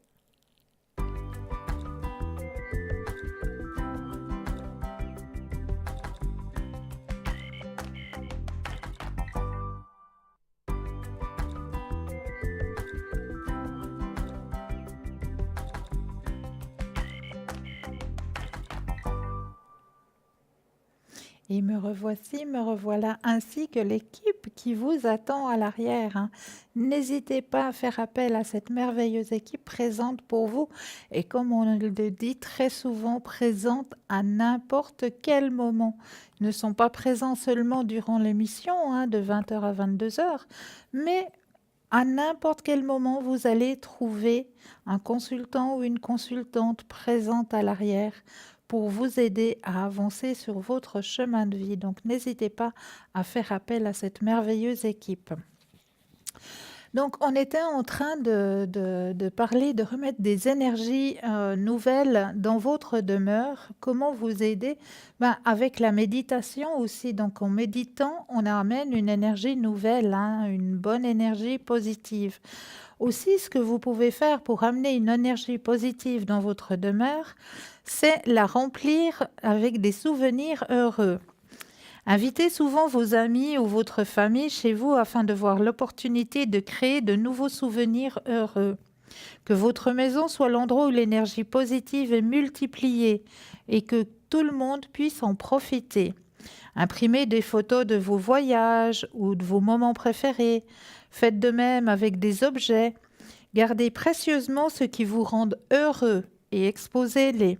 Et me revoici, me revoilà, ainsi que l'équipe qui vous attend à l'arrière, hein. N'hésitez pas à faire appel à cette merveilleuse équipe présente pour vous et comme on le dit très souvent, présente à n'importe quel moment. Ils ne sont pas présents seulement durant l'émission, hein, de 20h à 22h, mais à n'importe quel moment, vous allez trouver un consultant ou une consultante présente à l'arrière pour vous aider à avancer sur votre chemin de vie. Donc, n'hésitez pas à faire appel à cette merveilleuse équipe. Donc, on était en train de parler, de remettre des énergies nouvelles dans votre demeure. Comment vous aider? Avec la méditation aussi. Donc, en méditant, on amène une énergie nouvelle, hein, une bonne énergie positive. Aussi, ce que vous pouvez faire pour amener une énergie positive dans votre demeure, c'est la remplir avec des souvenirs heureux. Invitez souvent vos amis ou votre famille chez vous afin de voir l'opportunité de créer de nouveaux souvenirs heureux. Que votre maison soit l'endroit où l'énergie positive est multipliée et que tout le monde puisse en profiter. Imprimez des photos de vos voyages ou de vos moments préférés. Faites de même avec des objets. Gardez précieusement ce qui vous rend heureux et exposez-les.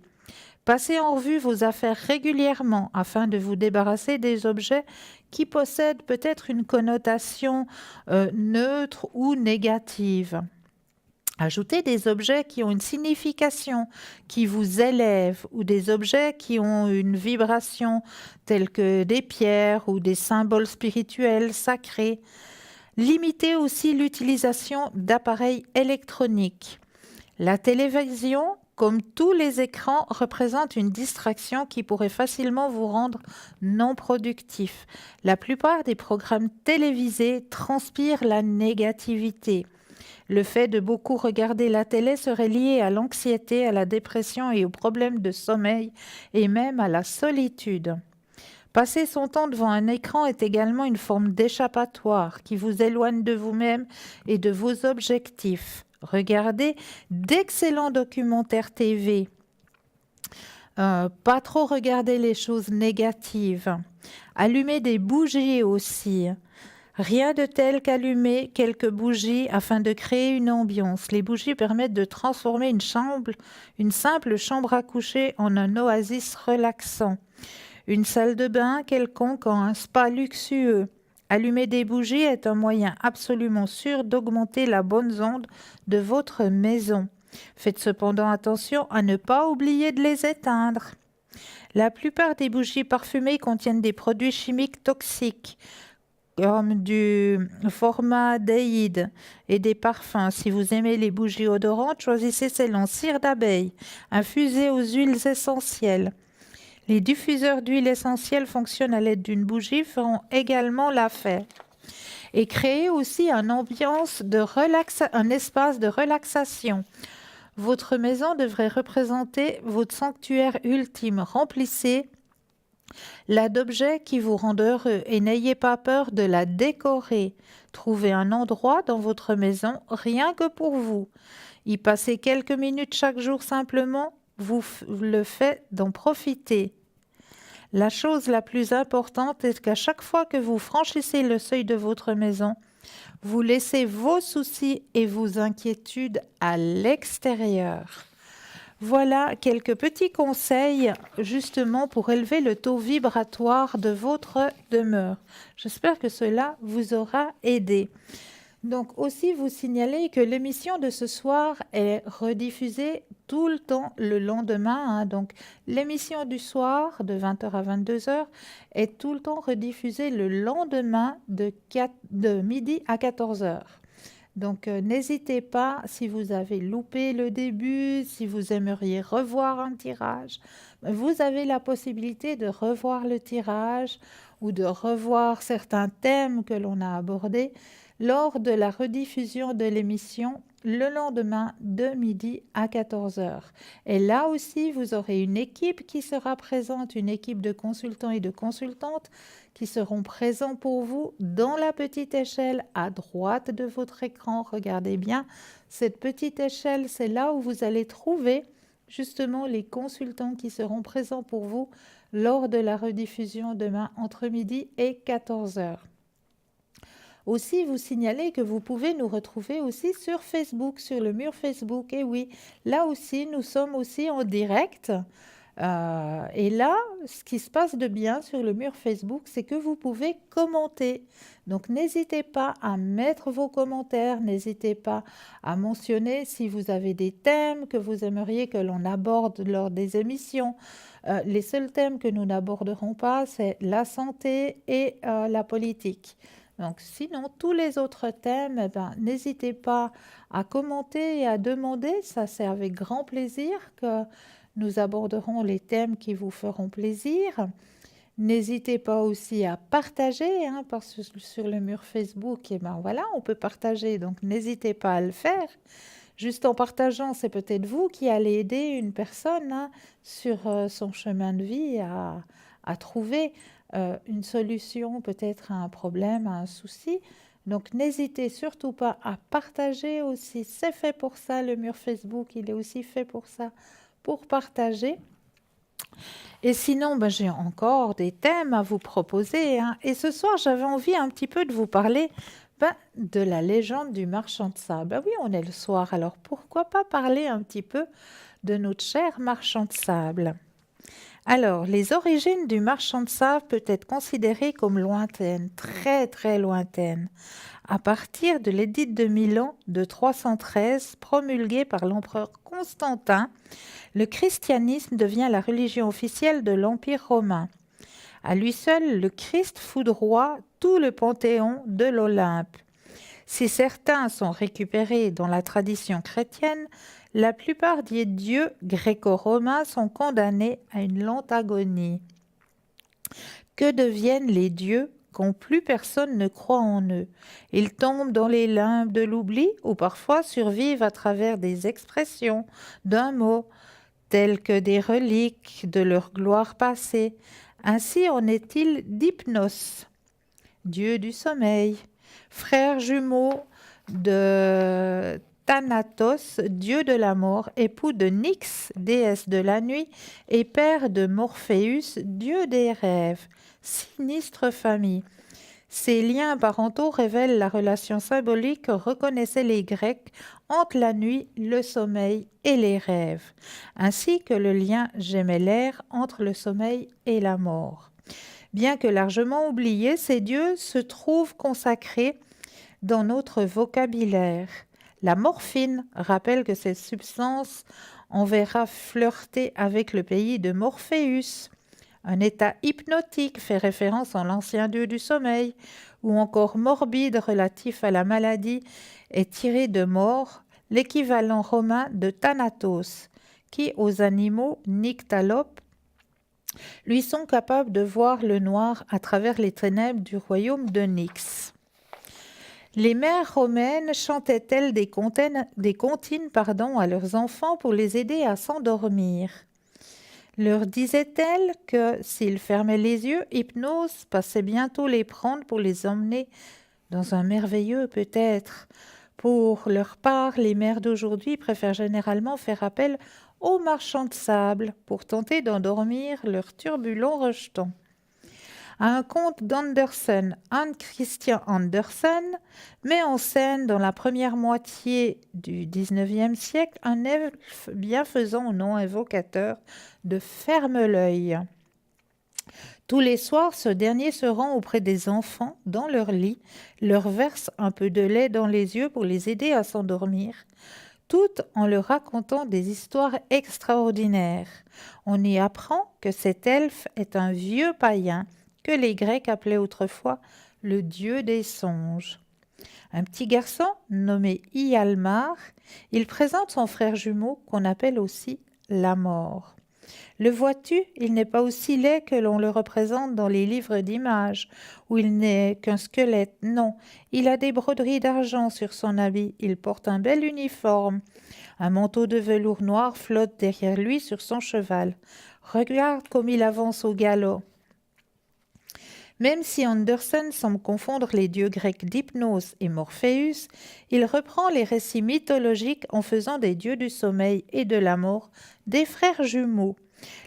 Passez en revue vos affaires régulièrement afin de vous débarrasser des objets qui possèdent peut-être une connotation neutre ou négative. Ajoutez des objets qui ont une signification, qui vous élèvent, ou des objets qui ont une vibration, tels que des pierres ou des symboles spirituels sacrés. Limitez aussi l'utilisation d'appareils électroniques. La télévision, comme tous les écrans, représente une distraction qui pourrait facilement vous rendre non productif. La plupart des programmes télévisés transpirent la négativité. Le fait de beaucoup regarder la télé serait lié à l'anxiété, à la dépression et aux problèmes de sommeil et même à la solitude. Passer son temps devant un écran est également une forme d'échappatoire qui vous éloigne de vous-même et de vos objectifs. Regardez d'excellents documentaires TV. Pas trop regarder les choses négatives. Allumez des bougies aussi. Rien de tel qu'allumer quelques bougies afin de créer une ambiance. Les bougies permettent de transformer une simple chambre à coucher en un oasis relaxant. Une salle de bain quelconque en un spa luxueux. Allumer des bougies est un moyen absolument sûr d'augmenter la bonne onde de votre maison. Faites cependant attention à ne pas oublier de les éteindre. La plupart des bougies parfumées contiennent des produits chimiques toxiques, comme du formaldéhyde et des parfums. Si vous aimez les bougies odorantes, choisissez celles en cire d'abeille, infusées aux huiles essentielles. Les diffuseurs d'huile essentielle fonctionnent à l'aide d'une bougie, feront également l'affaire. Et créez aussi un espace de relaxation. Votre maison devrait représenter votre sanctuaire ultime. Remplissez-la d'objets qui vous rendent heureux et n'ayez pas peur de la décorer. Trouvez un endroit dans votre maison rien que pour vous. Y passez quelques minutes chaque jour simplement. Vous le faites d'en profiter. La chose la plus importante est qu'à chaque fois que vous franchissez le seuil de votre maison, vous laissez vos soucis et vos inquiétudes à l'extérieur. Voilà quelques petits conseils justement pour élever le taux vibratoire de votre demeure. J'espère que cela vous aura aidé. Donc aussi vous signaler que l'émission de ce soir est rediffusée tout le temps le lendemain, hein. Donc l'émission du soir de 20h à 22h est tout le temps rediffusée le lendemain de midi à 14h. Donc n'hésitez pas, si vous avez loupé le début, si vous aimeriez revoir un tirage, vous avez la possibilité de revoir le tirage ou de revoir certains thèmes que l'on a abordés lors de la rediffusion de l'émission le lendemain de midi à 14h. Et là aussi, vous aurez une équipe qui sera présente, une équipe de consultants et de consultantes qui seront présents pour vous dans la petite échelle à droite de votre écran. Regardez bien, cette petite échelle, c'est là où vous allez trouver justement les consultants qui seront présents pour vous lors de la rediffusion demain entre midi et 14h. Aussi, vous signalez que vous pouvez nous retrouver aussi sur Facebook, sur le mur Facebook. Et oui, là aussi, nous sommes aussi en direct. Et là, ce qui se passe de bien sur le mur Facebook, c'est que vous pouvez commenter. Donc, n'hésitez pas à mettre vos commentaires, n'hésitez pas à mentionner si vous avez des thèmes que vous aimeriez que l'on aborde lors des émissions. Les seuls thèmes que nous n'aborderons pas, c'est la santé et la politique. Donc, sinon, tous les autres thèmes, n'hésitez pas à commenter et à demander. Ça, c'est avec grand plaisir que nous aborderons les thèmes qui vous feront plaisir. N'hésitez pas aussi à partager, hein, parce que sur le mur Facebook, voilà, on peut partager. Donc, n'hésitez pas à le faire. Juste en partageant, c'est peut-être vous qui allez aider une personne, hein, sur son chemin de vie à trouver une solution peut-être à un problème, à un souci. Donc n'hésitez surtout pas à partager aussi. C'est fait pour ça, le mur Facebook, il est aussi fait pour ça, pour partager. Et sinon, j'ai encore des thèmes à vous proposer, hein. Et ce soir, j'avais envie un petit peu de vous parler de la légende du marchand de sable. Ah oui, on est le soir, alors pourquoi pas parler un petit peu de notre cher marchand de sable. Alors, les origines du marchand de sable peuvent être considérées comme lointaines, très très lointaines. À partir de l'édit de Milan de 313, promulgué par l'empereur Constantin, le christianisme devient la religion officielle de l'Empire romain. À lui seul, le Christ foudroie tout le panthéon de l'Olympe. Si certains sont récupérés dans la tradition chrétienne, la plupart des dieux gréco-romains sont condamnés à une lente agonie. Que deviennent les dieux quand plus personne ne croit en eux? Ils tombent dans les limbes de l'oubli ou parfois survivent à travers des expressions d'un mot, telles que des reliques de leur gloire passée. Ainsi en est-il d'Hypnos, dieu du sommeil, frère jumeau de Thanatos, dieu de la mort, époux de Nyx, déesse de la nuit, et père de Morpheus, dieu des rêves. Sinistre famille. Ces liens parentaux révèlent la relation symbolique que reconnaissaient les Grecs entre la nuit, le sommeil et les rêves, ainsi que le lien gémellaire entre le sommeil et la mort. Bien que largement oubliés, ces dieux se trouvent consacrés dans notre vocabulaire. La morphine rappelle que cette substance enverra flirter avec le pays de Morpheus. Un état hypnotique fait référence à l'ancien dieu du sommeil, ou encore morbide relatif à la maladie est tiré de mort, l'équivalent romain de Thanatos, qui aux animaux nyctalopes lui sont capables de voir le noir à travers les ténèbres du royaume de Nyx. Les mères romaines chantaient-elles des comptines à leurs enfants pour les aider à s'endormir. Leur disaient-elles que s'ils fermaient les yeux, Hypnos passait bientôt les prendre pour les emmener dans un merveilleux peut-être. Pour leur part, les mères d'aujourd'hui préfèrent généralement faire appel aux marchands de sable pour tenter d'endormir leurs turbulents rejetons. à un conte d'Andersen. Hans Christian Andersen met en scène dans la première moitié du XIXe siècle un elfe bienfaisant au nom évocateur de Ferme-l'œil. Tous les soirs, ce dernier se rend auprès des enfants dans leur lit, leur verse un peu de lait dans les yeux pour les aider à s'endormir, tout en leur racontant des histoires extraordinaires. On y apprend que cet elfe est un vieux païen que les Grecs appelaient autrefois le dieu des songes. Un petit garçon nommé Hjalmar, il présente son frère jumeau qu'on appelle aussi la mort. Le vois-tu, il n'est pas aussi laid que l'on le représente dans les livres d'images, où il n'est qu'un squelette. Non, il a des broderies d'argent sur son habit, il porte un bel uniforme. Un manteau de velours noir flotte derrière lui sur son cheval. Regarde comme il avance au galop. Même si Andersen semble confondre les dieux grecs d'Hypnos et Morpheus, il reprend les récits mythologiques en faisant des dieux du sommeil et de la mort des frères jumeaux.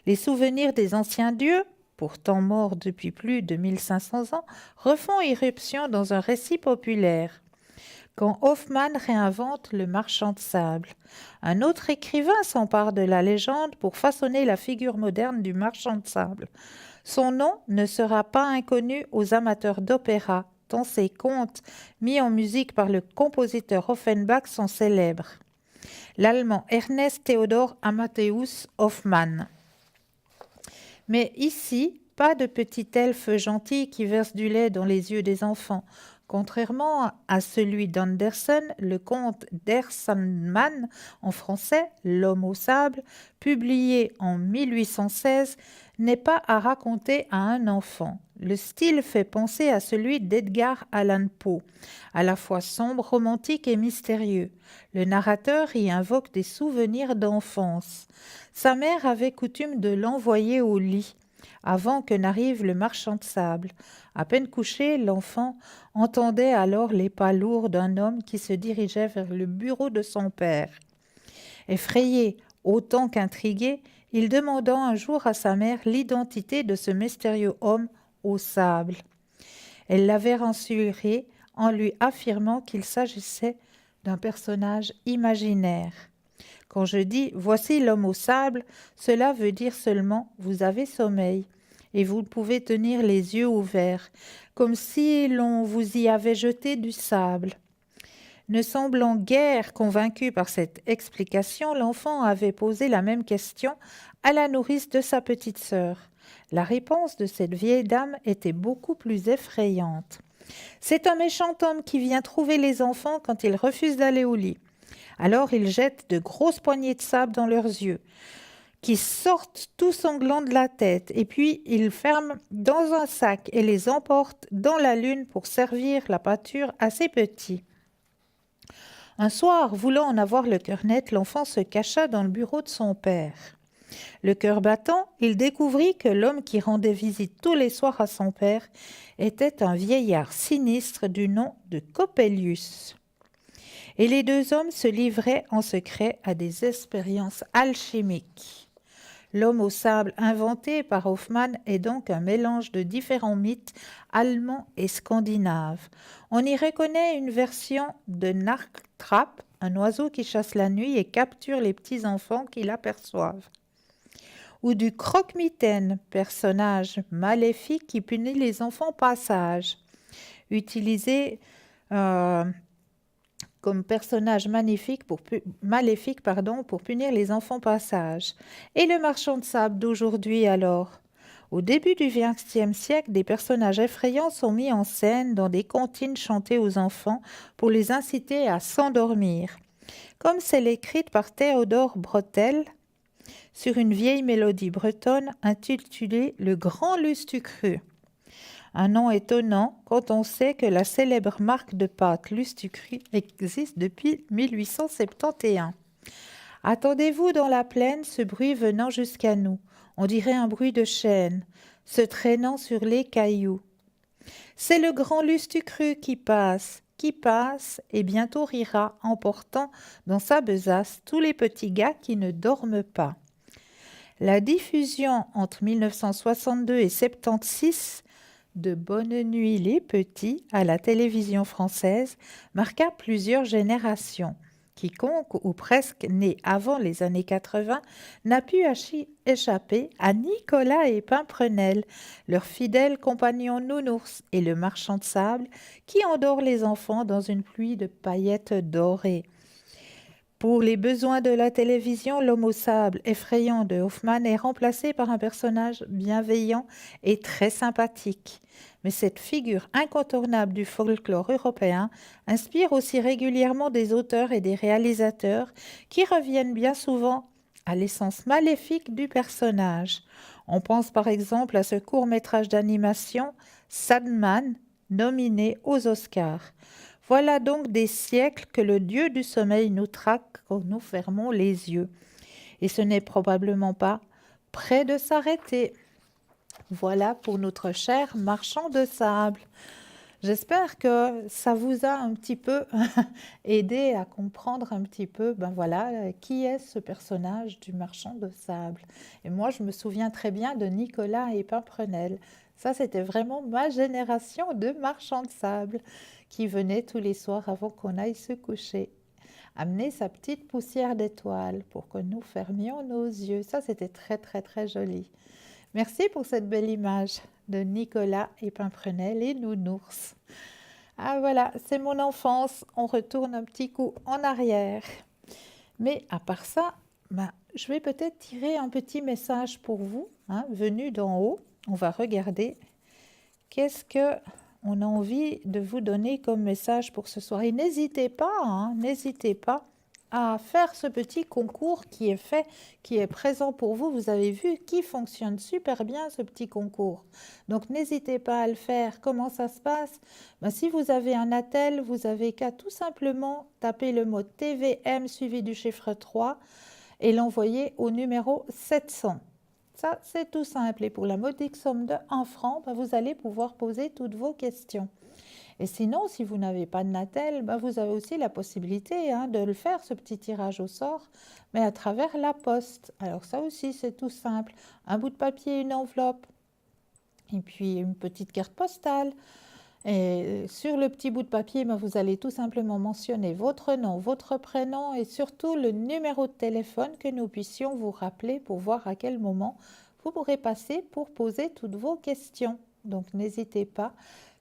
Les souvenirs des anciens dieux, pourtant morts depuis plus de 1500 ans, refont irruption dans un récit populaire. Quand Hoffmann réinvente le marchand de sable, un autre écrivain s'empare de la légende pour façonner la figure moderne du marchand de sable. Son nom ne sera pas inconnu aux amateurs d'opéra, tant ses contes, mis en musique par le compositeur Offenbach, sont célèbres. L'allemand Ernest Theodor Amadeus Hoffmann. Mais ici, pas de petit elfe gentil qui verse du lait dans les yeux des enfants. Contrairement à celui d'Andersen, le conte Der Sandmann, en français L'homme au sable, publié en 1816, n'est pas à raconter à un enfant. Le style fait penser à celui d'Edgar Allan Poe, à la fois sombre, romantique et mystérieux. Le narrateur y invoque des souvenirs d'enfance. Sa mère avait coutume de l'envoyer au lit, avant que n'arrive le marchand de sable. À peine couché, l'enfant entendait alors les pas lourds d'un homme qui se dirigeait vers le bureau de son père. Effrayé autant qu'intrigué, il demanda un jour à sa mère l'identité de ce mystérieux homme au sable. Elle l'avait rassuré en lui affirmant qu'il s'agissait d'un personnage imaginaire. Quand je dis « voici l'homme au sable », cela veut dire seulement « vous avez sommeil » et vous pouvez tenir les yeux ouverts, comme si l'on vous y avait jeté du sable. Ne semblant guère convaincu par cette explication, l'enfant avait posé la même question à la nourrice de sa petite sœur. La réponse de cette vieille dame était beaucoup plus effrayante. « C'est un méchant homme qui vient trouver les enfants quand ils refusent d'aller au lit. Alors il jette de grosses poignées de sable dans leurs yeux, qui sortent tout sanglants de la tête, et puis il ferme dans un sac et les emporte dans la lune pour servir la pâture à ses petits. » Un soir, voulant en avoir le cœur net, l'enfant se cacha dans le bureau de son père. Le cœur battant, il découvrit que l'homme qui rendait visite tous les soirs à son père était un vieillard sinistre du nom de Coppelius. Et les deux hommes se livraient en secret à des expériences alchimiques. L'homme au sable inventé par Hoffmann est donc un mélange de différents mythes allemands et scandinaves. On y reconnaît une version de Nachttrapp, un oiseau qui chasse la nuit et capture les petits-enfants qui l'aperçoivent. Ou du croque-mitaine, personnage maléfique qui punit les enfants pas sages, utilisé comme personnage maléfique pour punir les enfants pas sages. Et le marchand de sable d'aujourd'hui alors? Au début du XXe siècle, des personnages effrayants sont mis en scène dans des comptines chantées aux enfants pour les inciter à s'endormir. Comme celle écrite par Théodore Bretel sur une vieille mélodie bretonne intitulée « Le Grand Lustucru ». Un nom étonnant quand on sait que la célèbre marque de pâte Lustucru existe depuis 1871. Attendez-vous dans la plaine, ce bruit venant jusqu'à nous. On dirait un bruit de chaîne, se traînant sur les cailloux. C'est le grand Lustucru qui passe et bientôt rira, emportant dans sa besace tous les petits gars qui ne dorment pas. La diffusion entre 1962 et 1976 de Bonne nuit les petits à la télévision française marqua plusieurs générations. Quiconque ou presque né avant les années 80 n'a pu échapper à Nicolas et Pimprenel, leur fidèle compagnon nounours et le marchand de sable qui endort les enfants dans une pluie de paillettes dorées. Pour les besoins de la télévision, l'homme au sable effrayant de Hoffmann est remplacé par un personnage bienveillant et très sympathique. Mais cette figure incontournable du folklore européen inspire aussi régulièrement des auteurs et des réalisateurs qui reviennent bien souvent à l'essence maléfique du personnage. On pense par exemple à ce court-métrage d'animation Sandman, nominé aux Oscars. Voilà donc des siècles que le dieu du sommeil nous traque quand nous fermons les yeux. Et ce n'est probablement pas près de s'arrêter. Voilà pour notre cher marchand de sable. J'espère que ça vous a un petit peu aidé à comprendre un petit peu, qui est ce personnage du marchand de sable. Et moi, je me souviens très bien de Nicolas et Pimprenel. Ça, c'était vraiment ma génération de marchands de sable qui venait tous les soirs avant qu'on aille se coucher, amener sa petite poussière d'étoiles pour que nous fermions nos yeux. Ça, c'était très, très, très joli. Merci pour cette belle image de Nicolas et Pimprenel et Nounours. Ah voilà, c'est mon enfance. On retourne un petit coup en arrière. Mais à part ça, je vais peut-être tirer un petit message pour vous, venu d'en haut. On va regarder qu'est-ce qu'on a envie de vous donner comme message pour ce soir. Et n'hésitez pas à faire ce petit concours qui est fait, qui est présent pour vous. Vous avez vu qui fonctionne super bien ce petit concours. Donc n'hésitez pas à le faire. Comment ça se passe? Si vous avez un attel, vous avez qu'à tout simplement taper le mot TVM suivi du chiffre 3 et l'envoyer au numéro 700. Ça, c'est tout simple. Et pour la modique somme de 1 franc, vous allez pouvoir poser toutes vos questions. Et sinon, si vous n'avez pas de Natel, vous avez aussi la possibilité de le faire, ce petit tirage au sort, mais à travers la poste. Alors ça aussi, c'est tout simple. Un bout de papier, une enveloppe, et puis une petite carte postale. Et sur le petit bout de papier, vous allez tout simplement mentionner votre nom, votre prénom et surtout le numéro de téléphone que nous puissions vous rappeler pour voir à quel moment vous pourrez passer pour poser toutes vos questions. Donc n'hésitez pas.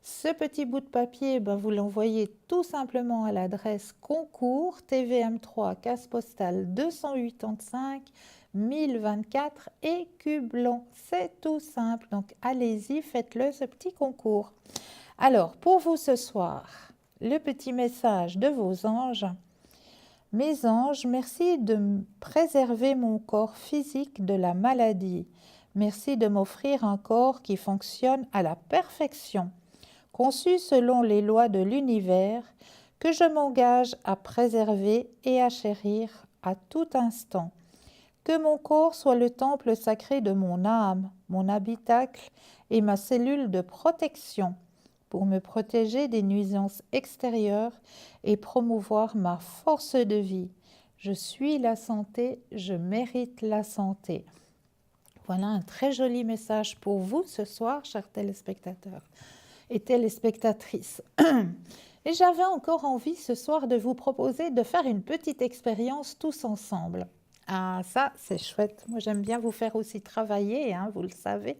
Ce petit bout de papier, vous l'envoyez tout simplement à l'adresse concours TVM3 case postale 285 1024 Écublens. C'est tout simple. Donc allez-y, faites-le ce petit concours. Alors, pour vous ce soir, le petit message de vos anges. Mes anges, merci de préserver mon corps physique de la maladie. Merci de m'offrir un corps qui fonctionne à la perfection, conçu selon les lois de l'univers, que je m'engage à préserver et à chérir à tout instant. Que mon corps soit le temple sacré de mon âme, mon habitacle et ma cellule de protection, pour me protéger des nuisances extérieures et promouvoir ma force de vie. Je suis la santé, je mérite la santé. Voilà un très joli message pour vous ce soir, chers téléspectateurs et téléspectatrices. Et j'avais encore envie ce soir de vous proposer de faire une petite expérience tous ensemble. Ah, ça, c'est chouette. Moi, j'aime bien vous faire aussi travailler, vous le savez.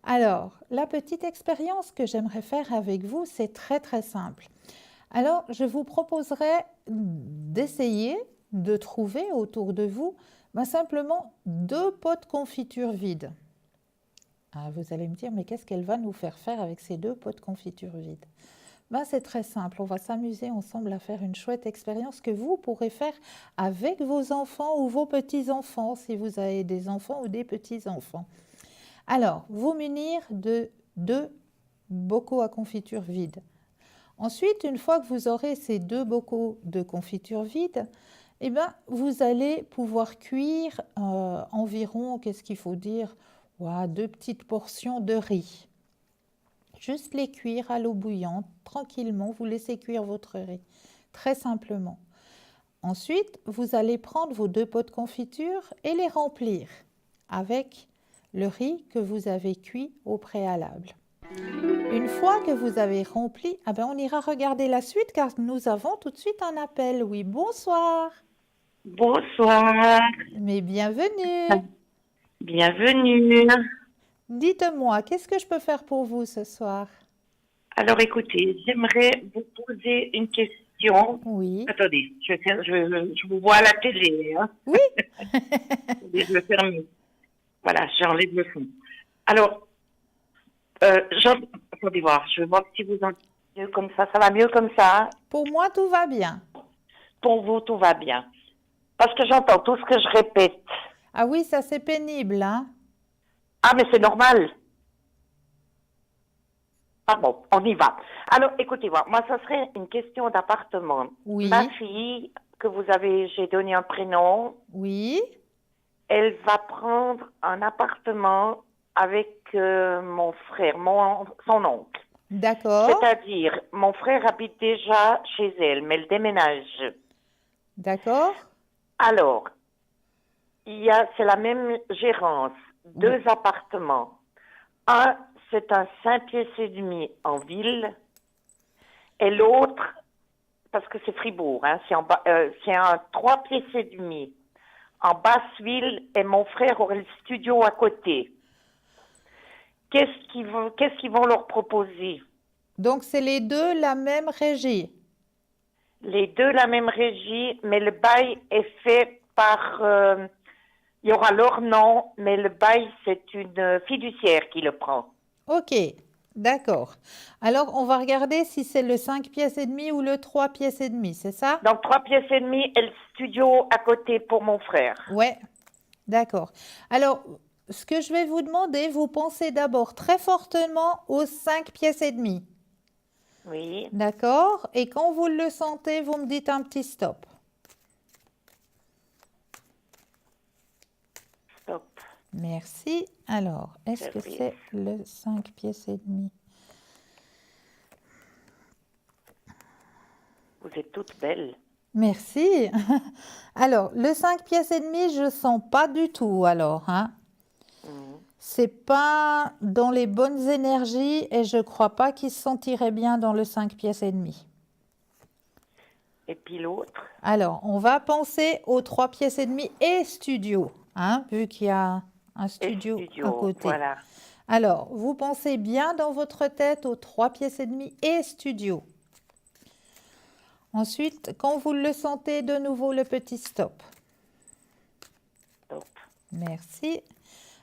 Alors, la petite expérience que j'aimerais faire avec vous, c'est très très simple. Alors, je vous proposerai d'essayer de trouver autour de vous simplement 2 pots de confiture vides. Ah, vous allez me dire, mais qu'est-ce qu'elle va nous faire avec ces 2 pots de confiture vides? C'est très simple, on va s'amuser ensemble à faire une chouette expérience que vous pourrez faire avec vos enfants ou vos petits-enfants, si vous avez des enfants ou des petits-enfants. Alors, vous munir de 2 bocaux à confiture vides. Ensuite, une fois que vous aurez ces 2 bocaux de confiture vides, vous allez pouvoir cuire environ, qu'est-ce qu'il faut dire, 2 petites portions de riz. Juste les cuire à l'eau bouillante, tranquillement, vous laissez cuire votre riz, très simplement. Ensuite, vous allez prendre vos 2 pots de confiture et les remplir avec le riz que vous avez cuit au préalable. Une fois que vous avez rempli, ah ben on ira regarder la suite car nous avons tout de suite un appel. Oui, bonsoir. Bonsoir, Mais bienvenue. bienvenue. Dites-moi, qu'est-ce que je peux faire pour vous ce soir? Alors écoutez, j'aimerais vous poser une question. Oui. Attendez, je vous vois à la télé. Hein. Oui. Attendez, je vais fermer. Voilà, j'enlève le fond. Alors, attendez voir, je vais voir si vous entendez mieux comme ça. Ça va mieux comme ça? Hein? Pour moi, tout va bien. Pour vous, tout va bien. Parce que j'entends tout ce que je répète. Ah oui, ça c'est pénible, hein? Ah, mais c'est normal. Ah bon, on y va. Alors, écoutez-moi, moi, ça serait une question d'appartement. Oui. Ma fille, j'ai donné un prénom, Oui. elle va prendre un appartement avec mon frère, son oncle. D'accord. C'est-à-dire, mon frère habite déjà chez elle, mais elle déménage. D'accord. Alors, c'est la même gérance, deux appartements. Un, c'est un 5 pieds et demi en ville, et l'autre, parce que c'est Fribourg, hein, c'est un 3 pieds et demi en basse ville, et mon frère aurait le studio à côté. Qu'est-ce qu'ils vont leur proposer? Donc c'est les deux la même régie. Les deux la même régie, mais le bail est fait par... il y aura leur nom, mais le bail, c'est une fiduciaire qui le prend. Ok, d'accord. Alors on va regarder si c'est le 5 pièces et demi ou le 3 pièces et demi, c'est ça? Donc 3 pièces et demi et le studio à côté pour mon frère. Ouais, d'accord. Alors, ce que je vais vous demander, vous pensez d'abord très fortement aux 5 pièces et demi. Oui. D'accord? Et quand vous le sentez, vous me dites un petit stop. Stop. Merci. Alors, est-ce que c'est le 5 pièces et demi? Vous êtes toutes belles. Merci. Alors, le 5 pièces et demi, je sens pas du tout alors, hein. C'est pas dans les bonnes énergies et je crois pas qu'il se sentirait bien dans le 5 pièces et demi. Et puis l'autre? Alors, on va penser aux 3 pièces et demi et studio, hein, vu qu'il y a un studio à côté. Voilà. Alors, vous pensez bien dans votre tête aux 3 pièces et demi et studio. Ensuite, quand vous le sentez, de nouveau le petit stop. Stop. Merci.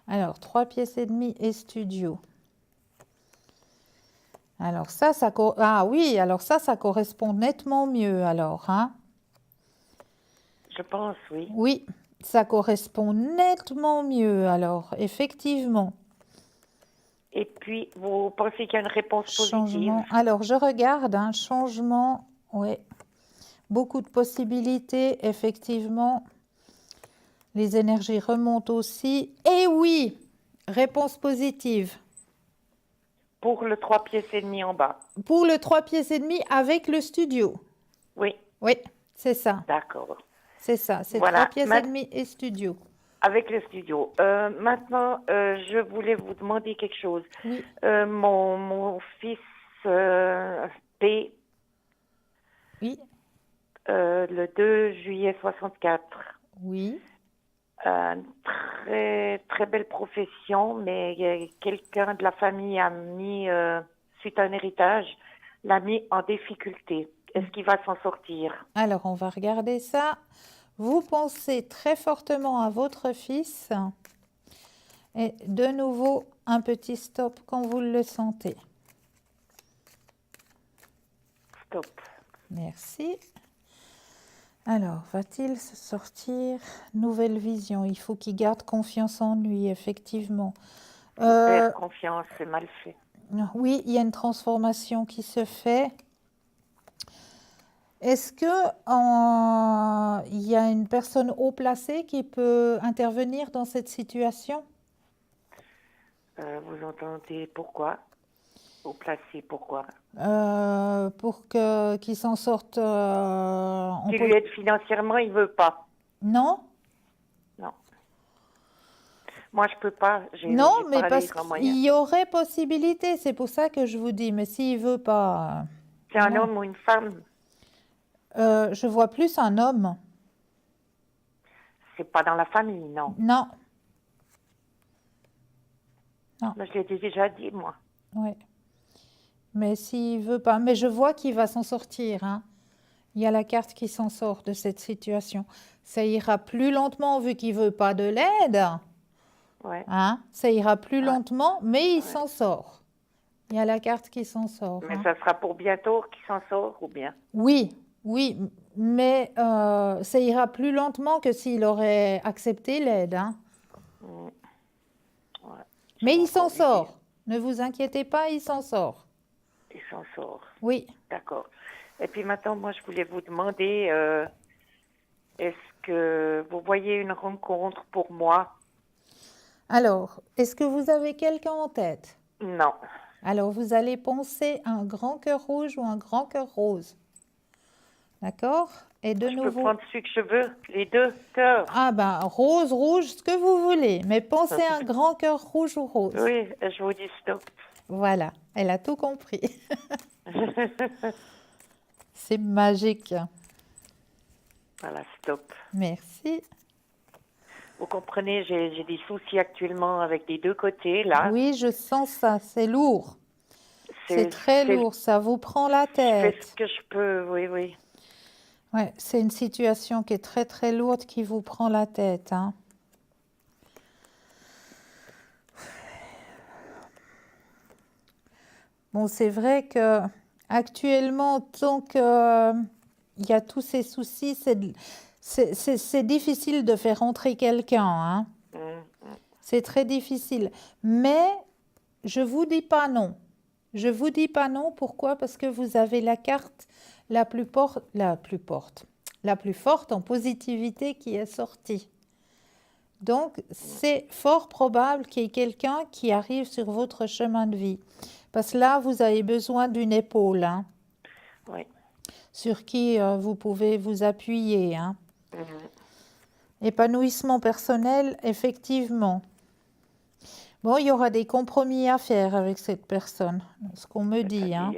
Alors, 3 pièces et demi et studio. Alors ah oui, alors ça correspond nettement mieux alors, hein? Je pense, oui. Oui, ça correspond nettement mieux alors, effectivement. Et puis, vous pensez qu'il y a une réponse positive? Changement. Alors, je regarde, hein, changement, ouais. Beaucoup de possibilités, effectivement. Les énergies remontent aussi. Et oui, réponse positive. Pour le 3 pièces et demi en bas. Pour le 3 pièces et demi avec le studio. Oui. Oui, c'est ça. D'accord. C'est ça, c'est Voilà. 3 pièces et demi et studio. Avec le studio. Maintenant, je voulais vous demander quelque chose. Oui. Mon fils P, Oui. Le 2 juillet 64. Oui. Très, très belle profession, mais quelqu'un de la famille a mis, suite à un héritage, l'a mis en difficulté. Est-ce qu'il va s'en sortir? Alors, on va regarder ça. Vous pensez très fortement à votre fils. Et de nouveau, un petit stop quand vous le sentez. Stop. Merci. Alors, va-t-il se sortir? Nouvelle vision. Il faut qu'il garde confiance en lui, effectivement. Perdre confiance, c'est mal fait. Oui, il y a une transformation qui se fait. Est-ce que il y a une personne haut placée qui peut intervenir dans cette situation? Vous entendez pourquoi? Haut placé, pourquoi? Pour qu'il s'en sorte. Qui lui aide financièrement, il veut pas. Non? Non. Moi, je peux pas. Non, J'ai mais pas parce les grands moyens. qu'il y aurait possibilité. C'est pour ça que je vous dis. Mais s'il veut pas, C'est un non. homme ou une femme? Je vois plus un homme. C'est pas dans la famille, non. Non. Non. Mais je l'ai déjà dit, moi. Oui. Mais s'il veut pas. Mais je vois qu'il va s'en sortir, hein. Il y a la carte qui s'en sort de cette situation. Ça ira plus lentement vu qu'il veut pas de l'aide. Ouais. Hein? Ça ira plus lentement, mais il Ouais. s'en sort. Il y a la carte qui s'en sort. Mais Hein. ça sera pour bientôt qu'il s'en sort ou bien? Oui, oui, mais ça ira plus lentement que s'il aurait accepté l'aide. Hein. Ouais. Mais il encore s'en lui sort. Ne vous inquiétez pas, il s'en sort. Il s'en sort. Oui. D'accord. Et puis maintenant, moi, je voulais vous demander, est-ce que vous voyez une rencontre pour moi? Alors, est-ce que vous avez quelqu'un en tête? Non. Alors, vous allez penser à un grand cœur rouge ou un grand cœur rose. D'accord? Et de Je peux nouveau. prendre celui que je veux, les deux cœurs. Ah ben, rose, rouge, ce que vous voulez. Mais pensez à un grand cœur rouge ou rose. Oui, je vous dis stop. Voilà, elle a tout compris. C'est magique. Voilà, stop. Merci. Vous comprenez, j'ai des soucis actuellement avec les deux côtés, là. Oui, je sens ça, c'est lourd. C'est très c'est- lourd, ça vous prend la Je fais tête. ce que je peux, oui, oui. Ouais, c'est une situation qui est très très lourde qui vous prend la tête. Hein. Bon, c'est vrai que actuellement, tant qu'il y a tous ces soucis, c'est difficile de faire entrer quelqu'un. Hein. C'est très difficile. Mais je vous dis pas non. Je vous dis pas non. Pourquoi? Parce que vous avez la carte la plus forte en positivité qui est sortie. Donc, c'est fort probable qu'il y ait quelqu'un qui arrive sur votre chemin de vie. Parce que là, vous avez besoin d'une épaule, hein, Oui. sur qui vous pouvez vous appuyer. Hein. Épanouissement personnel, effectivement. Bon, il y aura des compromis à faire avec cette personne, ce qu'on me dit. Hein.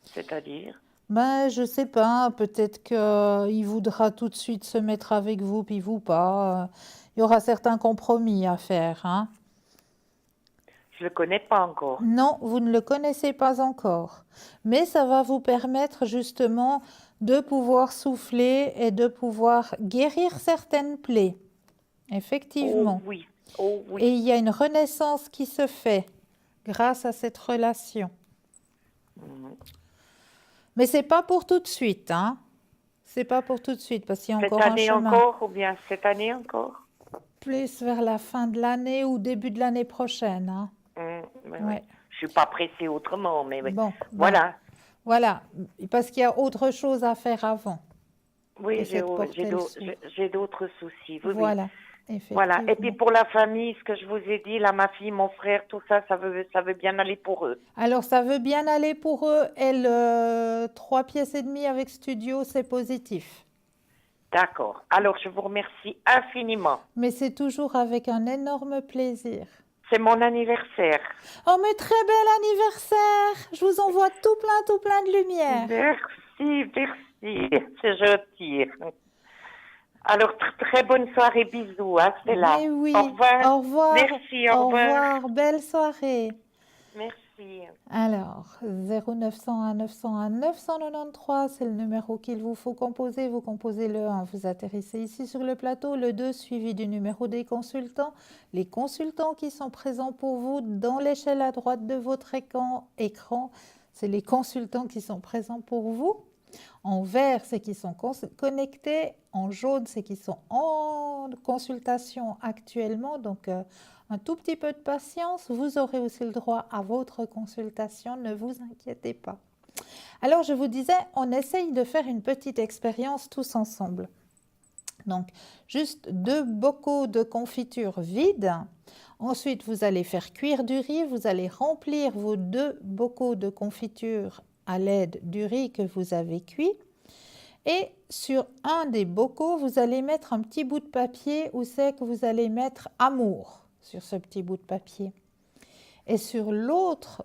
C'est-à-dire? Ben, je sais pas, peut-être qu'il voudra tout de suite se mettre avec vous, puis vous pas. Il y aura certains compromis à faire. Hein. Je le connais pas encore. Non, vous ne le connaissez pas encore. Mais ça va vous permettre justement de pouvoir souffler et de pouvoir guérir certaines plaies. Effectivement. Oh oui, oh oui. Et il y a une renaissance qui se fait grâce à cette relation. Mais c'est pas pour tout de suite, hein. C'est pas pour tout de suite parce qu'il y a Cette encore un année chemin. encore ou bien cette année encore? Plus vers la fin de l'année ou début de l'année prochaine, hein. Mais Ouais. oui. Je suis pas pressée autrement, mais oui. Bon, Voilà. Voilà, parce qu'il y a autre chose à faire avant. Oui, que j'ai cette portée le sou. j'ai d'autres soucis. Oui, Voilà, oui. effectivement. Voilà. Et puis pour la famille, ce que je vous ai dit, là, ma fille, mon frère, tout ça, ça veut bien aller pour eux. Alors, ça veut bien aller pour eux. 3 pièces et demie avec studio, c'est positif. D'accord. Alors, je vous remercie infiniment. Mais c'est toujours avec un énorme plaisir. C'est mon anniversaire. Oh, mais très bel anniversaire! Je vous envoie tout plein de lumière. Merci, merci. C'est gentil. Alors, très bonne soirée, bisous, hein, c'est là. Mais oui, Au revoir. au revoir. Merci, au revoir. Belle soirée. Merci. Alors, 0901 901 993, c'est le numéro qu'il vous faut composer. Vous composez le 1, vous atterrissez ici sur le plateau, le 2 suivi du numéro des consultants. Les consultants qui sont présents pour vous dans l'échelle à droite de votre écran, c'est les consultants qui sont présents pour vous. En vert, c'est qui sont connectés. En jaune, c'est qui sont en consultation actuellement. Donc, un tout petit peu de patience. Vous aurez aussi le droit à votre consultation. Ne vous inquiétez pas. Alors, je vous disais, on essaye de faire une petite expérience tous ensemble. Donc, juste 2 bocaux de confiture vides. Ensuite, vous allez faire cuire du riz. Vous allez remplir vos 2 bocaux de confiture à l'aide du riz que vous avez cuit. Et sur un des bocaux, vous allez mettre un petit bout de papier où c'est que vous allez mettre amour. sur ce petit bout de papier. Et sur l'autre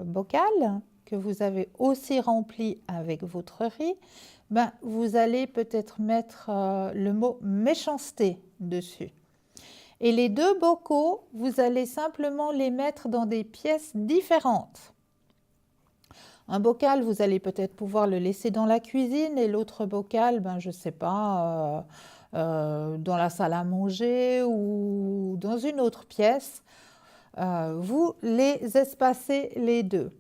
bocal que vous avez aussi rempli avec votre riz, ben, vous allez peut-être mettre le mot méchanceté dessus. Et les deux bocaux, vous allez simplement les mettre dans des pièces différentes. Un bocal, vous allez peut-être pouvoir le laisser dans la cuisine et l'autre bocal, ben, je ne sais pas, dans la salle à manger ou dans une autre pièce. Vous les espacez les deux.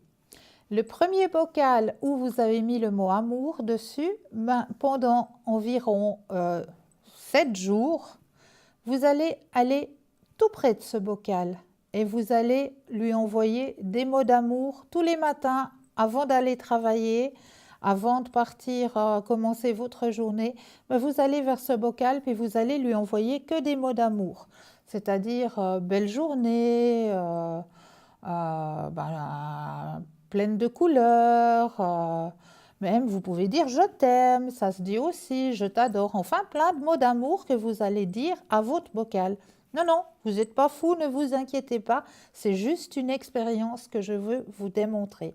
Le premier bocal où vous avez mis le mot amour dessus, ben, pendant environ 7 jours, vous allez aller tout près de ce bocal et vous allez lui envoyer des mots d'amour tous les matins avant d'aller travailler, avant de partir commencer votre journée. Ben, vous allez vers ce bocal puis vous allez lui envoyer que des mots d'amour, c'est-à-dire belle journée, pleine de couleurs, même vous pouvez dire je t'aime, ça se dit aussi je t'adore, enfin plein de mots d'amour que vous allez dire à votre bocal. Non, non, vous n'êtes pas fou, ne vous inquiétez pas, c'est juste une expérience que je veux vous démontrer.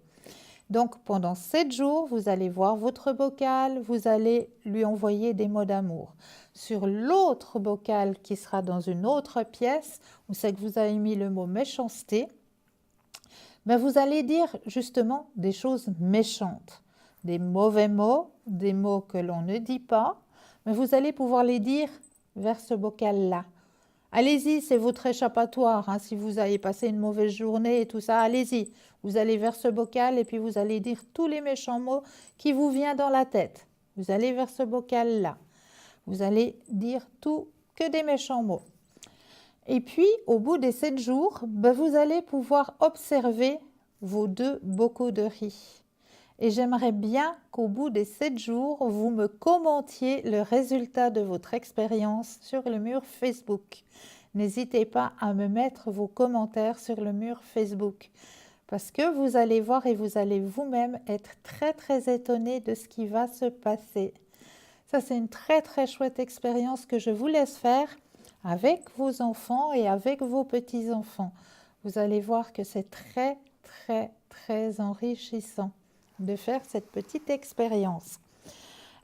Donc pendant 7 jours, vous allez voir votre bocal, vous allez lui envoyer des mots d'amour. Sur l'autre bocal qui sera dans une autre pièce, où c'est que vous avez mis le mot méchanceté, ben vous allez dire justement des choses méchantes, des mauvais mots, des mots que l'on ne dit pas, mais vous allez pouvoir les dire vers ce bocal-là. Allez-y, c'est votre échappatoire, hein, si vous avez passé une mauvaise journée et tout ça, allez-y. Vous allez vers ce bocal et puis vous allez dire tous les méchants mots qui vous viennent dans la tête. Vous allez vers ce bocal-là. Vous allez dire tout que des méchants mots. Et puis, au bout des 7 jours, ben, vous allez pouvoir observer vos 2 bocaux de riz. Et j'aimerais bien qu'au bout des 7 jours, vous me commentiez le résultat de votre expérience sur le mur Facebook. N'hésitez pas à me mettre vos commentaires sur le mur Facebook parce que vous allez voir et vous allez vous-même être très très étonné de ce qui va se passer. Ça, c'est une très très chouette expérience que je vous laisse faire avec vos enfants et avec vos petits-enfants. Vous allez voir que c'est très très très enrichissant de faire cette petite expérience.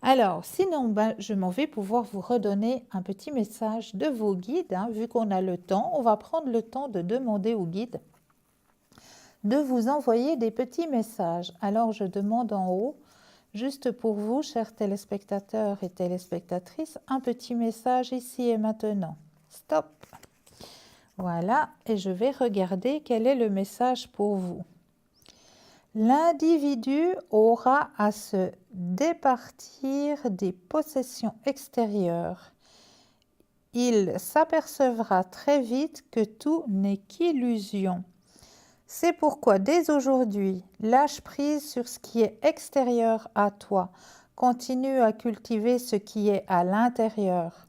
Alors, sinon, ben, je m'en vais pouvoir vous redonner un petit message de vos guides. Hein. Vu qu'on a le temps, on va prendre le temps de demander aux guides de vous envoyer des petits messages. Alors, je demande en haut, juste pour vous, chers téléspectateurs et téléspectatrices, un petit message ici et maintenant. Stop. Voilà, et je vais regarder quel est le message pour vous. L'individu aura à se départir des possessions extérieures. Il s'apercevra très vite que tout n'est qu'illusion. C'est pourquoi dès aujourd'hui, lâche prise sur ce qui est extérieur à toi. Continue à cultiver ce qui est à l'intérieur.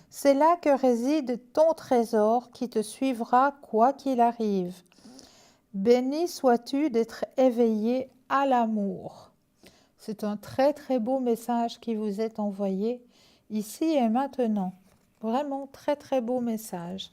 C'est là que réside ton trésor qui te suivra quoi qu'il arrive. Béni sois-tu d'être éveillé à l'amour. C'est un très très beau message qui vous est envoyé ici et maintenant. Vraiment très très beau message.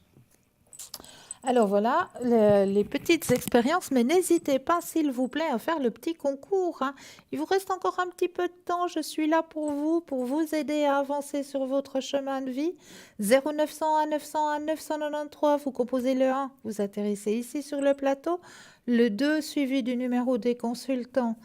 Alors voilà les petites expériences, mais n'hésitez pas s'il vous plaît à faire le petit concours. Hein. Il vous reste encore un petit peu de temps, je suis là pour vous aider à avancer sur votre chemin de vie. 0901 901 993, vous composez le 1, vous atterrissez ici sur le plateau. Le 2 suivi du numéro des consultants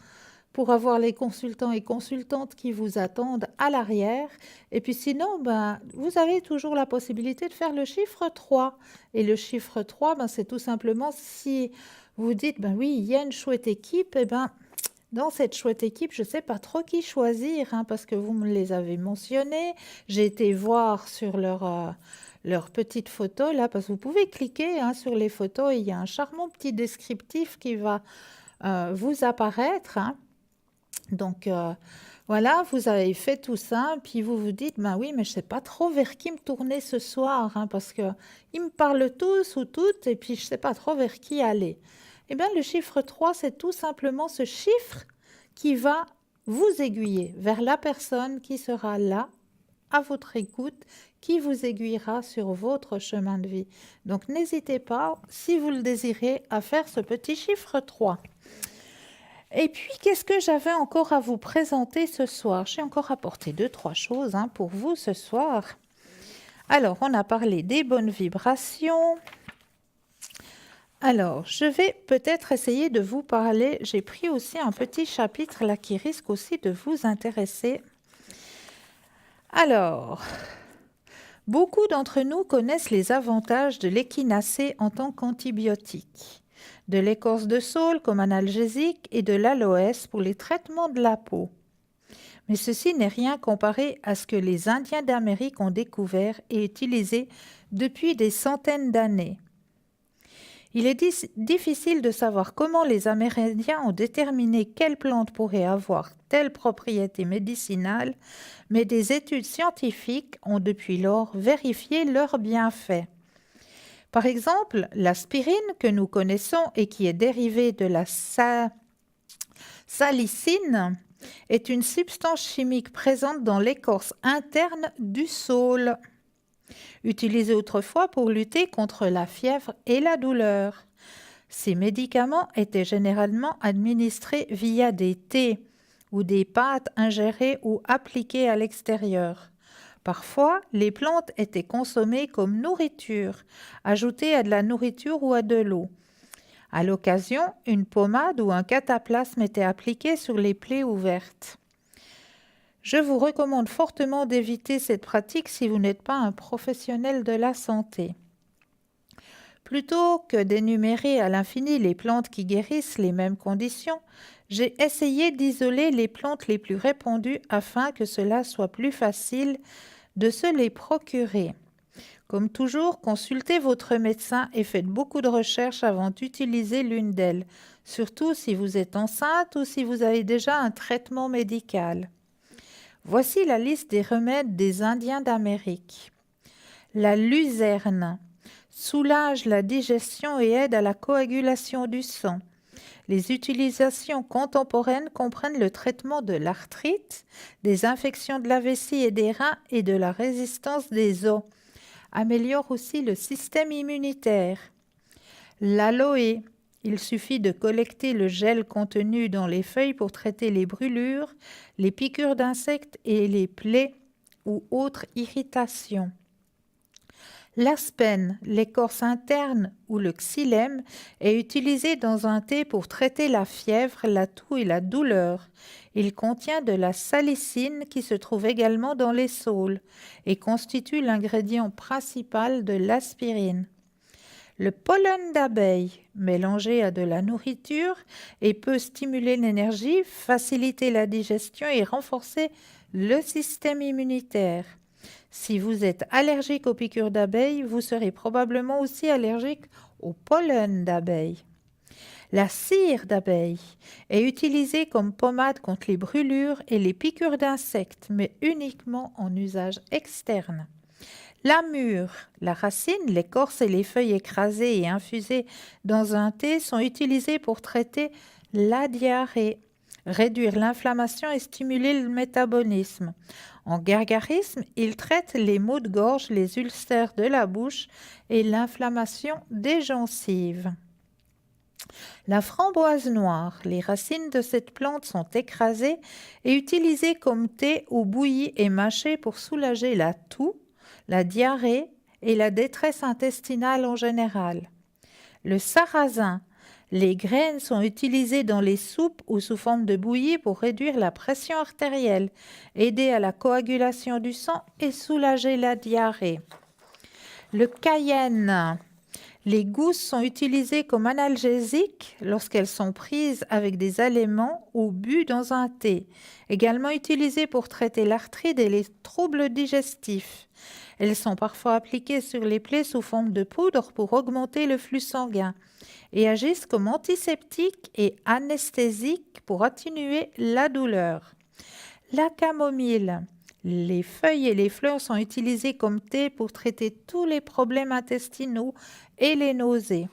pour avoir les consultants et consultantes qui vous attendent à l'arrière. Et puis sinon, ben, vous avez toujours la possibilité de faire le chiffre 3. Et le chiffre 3, ben, c'est tout simplement si vous dites, ben oui, il y a une chouette équipe, et ben, dans cette chouette équipe, je ne sais pas trop qui choisir, hein, parce que vous me les avez mentionnés. J'ai été voir sur leur petite photo, là, parce que vous pouvez cliquer hein, sur les photos, et il y a un charmant petit descriptif qui va vous apparaître, hein. Donc, voilà, vous avez fait tout ça, puis vous vous dites, ben oui, mais je ne sais pas trop vers qui me tourner ce soir, hein, parce qu'ils me parlent tous ou toutes, et puis je ne sais pas trop vers qui aller. Eh bien, le chiffre 3, c'est tout simplement ce chiffre qui va vous aiguiller vers la personne qui sera là, à votre écoute, qui vous aiguillera sur votre chemin de vie. Donc n'hésitez pas, si vous le désirez, à faire ce petit chiffre 3. Et puis, qu'est-ce que j'avais encore à vous présenter ce soir? J'ai encore apporté 2-3 choses pour vous ce soir. Alors, on a parlé des bonnes vibrations. Alors, je vais peut-être essayer de vous parler. J'ai pris aussi un petit chapitre là qui risque aussi de vous intéresser. Alors, beaucoup d'entre nous connaissent les avantages de l'échinacée en tant qu'antibiotique, de l'écorce de saule comme analgésique et de l'aloès pour les traitements de la peau. Mais ceci n'est rien comparé à ce que les Indiens d'Amérique ont découvert et utilisé depuis des centaines d'années. Il est difficile de savoir comment les Amérindiens ont déterminé quelle plante pourrait avoir telle propriété médicinale, mais des études scientifiques ont depuis lors vérifié leurs bienfaits. Par exemple, l'aspirine que nous connaissons et qui est dérivée de la salicine est une substance chimique présente dans l'écorce interne du saule, utilisée autrefois pour lutter contre la fièvre et la douleur. Ces médicaments étaient généralement administrés via des thés ou des pâtes ingérées ou appliquées à l'extérieur. Parfois, les plantes étaient consommées comme nourriture, ajoutées à de la nourriture ou à de l'eau. À l'occasion, une pommade ou un cataplasme était appliqué sur les plaies ouvertes. Je vous recommande fortement d'éviter cette pratique si vous n'êtes pas un professionnel de la santé. Plutôt que d'énumérer à l'infini les plantes qui guérissent les mêmes conditions, j'ai essayé d'isoler les plantes les plus répandues afin que cela soit plus facile de se les procurer. Comme toujours, consultez votre médecin et faites beaucoup de recherches avant d'utiliser l'une d'elles, surtout si vous êtes enceinte ou si vous avez déjà un traitement médical. Voici la liste des remèdes des Indiens d'Amérique. La luzerne soulage la digestion et aide à la coagulation du sang. Les utilisations contemporaines comprennent le traitement de l'arthrite, des infections de la vessie et des reins et de la résistance des os. Améliore aussi le système immunitaire. L'aloe. Il suffit de collecter le gel contenu dans les feuilles pour traiter les brûlures, les piqûres d'insectes et les plaies ou autres irritations. L'aspen, l'écorce interne ou le xylème est utilisé dans un thé pour traiter la fièvre, la toux et la douleur. Il contient de la salicine qui se trouve également dans les saules et constitue l'ingrédient principal de l'aspirine. Le pollen d'abeille, mélangé à de la nourriture, et peut stimuler l'énergie, faciliter la digestion et renforcer le système immunitaire. Si vous êtes allergique aux piqûres d'abeilles, vous serez probablement aussi allergique au pollen d'abeille. La cire d'abeille est utilisée comme pommade contre les brûlures et les piqûres d'insectes, mais uniquement en usage externe. La mûre, la racine, l'écorce et les feuilles écrasées et infusées dans un thé sont utilisées pour traiter la diarrhée, réduire l'inflammation et stimuler le métabolisme. En gargarisme, il traite les maux de gorge, les ulcères de la bouche et l'inflammation des gencives. La framboise noire, les racines de cette plante sont écrasées et utilisées comme thé ou bouillies et mâchées pour soulager la toux, la diarrhée et la détresse intestinale en général. Le sarrasin, les graines sont utilisées dans les soupes ou sous forme de bouillie pour réduire la pression artérielle, aider à la coagulation du sang et soulager la diarrhée. Le cayenne, les gousses sont utilisées comme analgésiques lorsqu'elles sont prises avec des aliments ou bues dans un thé, également utilisées pour traiter l'arthrite et les troubles digestifs. Elles sont parfois appliquées sur les plaies sous forme de poudre pour augmenter le flux sanguin et agissent comme antiseptiques et anesthésiques pour atténuer la douleur. La camomille. Les feuilles et les fleurs sont utilisées comme thé pour traiter tous les problèmes intestinaux et les nausées.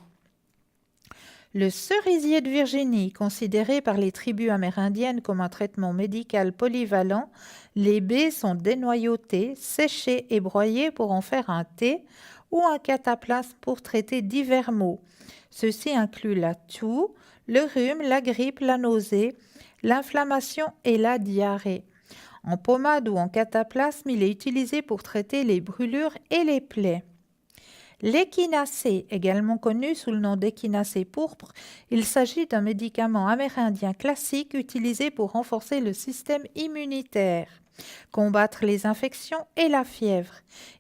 Le cerisier de Virginie, considéré par les tribus amérindiennes comme un traitement médical polyvalent, les baies sont dénoyautées, séchées et broyées pour en faire un thé ou un cataplasme pour traiter divers maux. Ceci inclut la toux, le rhume, la grippe, la nausée, l'inflammation et la diarrhée. En pommade ou en cataplasme, il est utilisé pour traiter les brûlures et les plaies. L'échinacée, également connu sous le nom d'échinacée pourpre, il s'agit d'un médicament amérindien classique utilisé pour renforcer le système immunitaire, combattre les infections et la fièvre.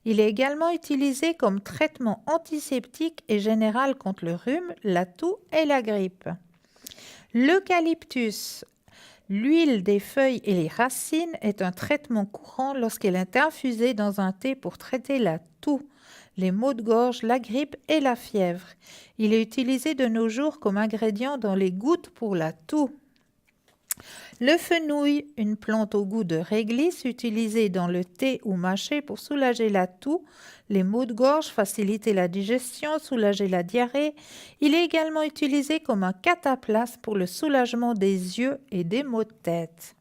Il est également utilisé comme traitement antiseptique et général contre le rhume, la toux et la grippe. L'eucalyptus, l'huile des feuilles et les racines est un traitement courant lorsqu'elle est infusée dans un thé pour traiter la toux, les maux de gorge, la grippe et la fièvre. Il est utilisé de nos jours comme ingrédient dans les gouttes pour la toux. Le fenouil, une plante au goût de réglisse utilisée dans le thé ou mâché pour soulager la toux, les maux de gorge, faciliter la digestion, soulager la diarrhée. Il est également utilisé comme un cataplasme pour le soulagement des yeux et des maux de tête.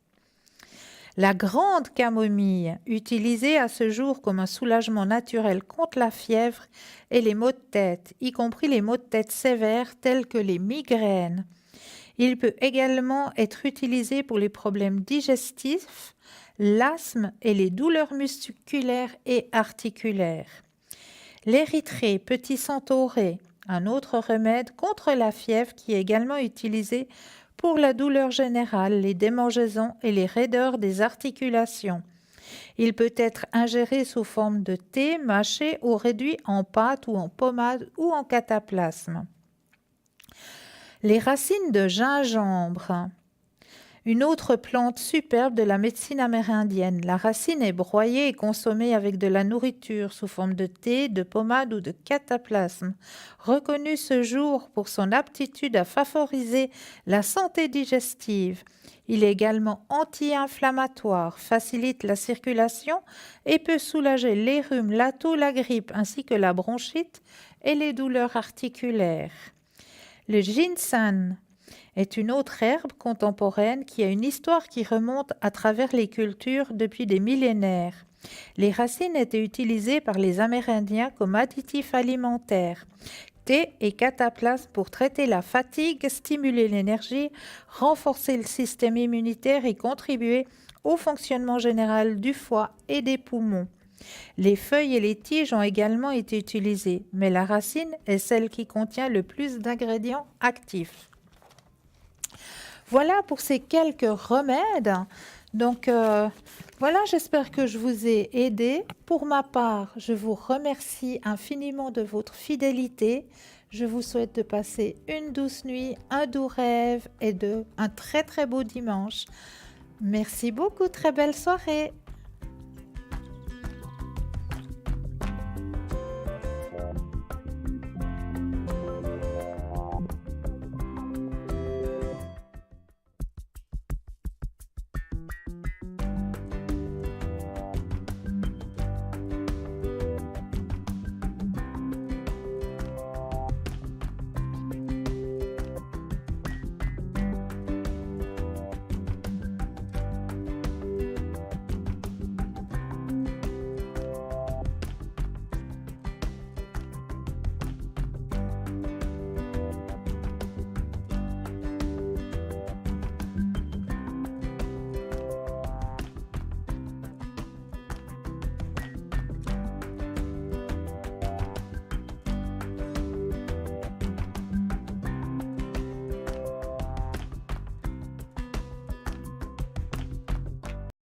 La grande camomille, utilisée à ce jour comme un soulagement naturel contre la fièvre et les maux de tête, y compris les maux de tête sévères tels que les migraines. Il peut également être utilisé pour les problèmes digestifs, l'asthme et les douleurs musculaires et articulaires. L'érythrée, petit centauré, un autre remède contre la fièvre qui est également utilisé pour la douleur générale, les démangeaisons et les raideurs des articulations. Il peut être ingéré sous forme de thé, mâché ou réduit en pâte ou en pommade ou en cataplasme. Les racines de gingembre, une autre plante superbe de la médecine amérindienne. La racine est broyée et consommée avec de la nourriture sous forme de thé, de pommade ou de cataplasme. Reconnue ce jour pour son aptitude à favoriser la santé digestive. Il est également anti-inflammatoire, facilite la circulation et peut soulager les rhumes, la toux, la grippe ainsi que la bronchite et les douleurs articulaires. Le ginseng est une autre herbe contemporaine qui a une histoire qui remonte à travers les cultures depuis des millénaires. Les racines étaient utilisées par les Amérindiens comme additifs alimentaires. Thé et cataplasme pour traiter la fatigue, stimuler l'énergie, renforcer le système immunitaire et contribuer au fonctionnement général du foie et des poumons. Les feuilles et les tiges ont également été utilisées, mais la racine est celle qui contient le plus d'ingrédients actifs. Voilà pour ces quelques remèdes. Donc voilà, j'espère que je vous ai aidé. Pour ma part, je vous remercie infiniment de votre fidélité. Je vous souhaite de passer une douce nuit, un doux rêve et un très très beau dimanche. Merci beaucoup, très belle soirée.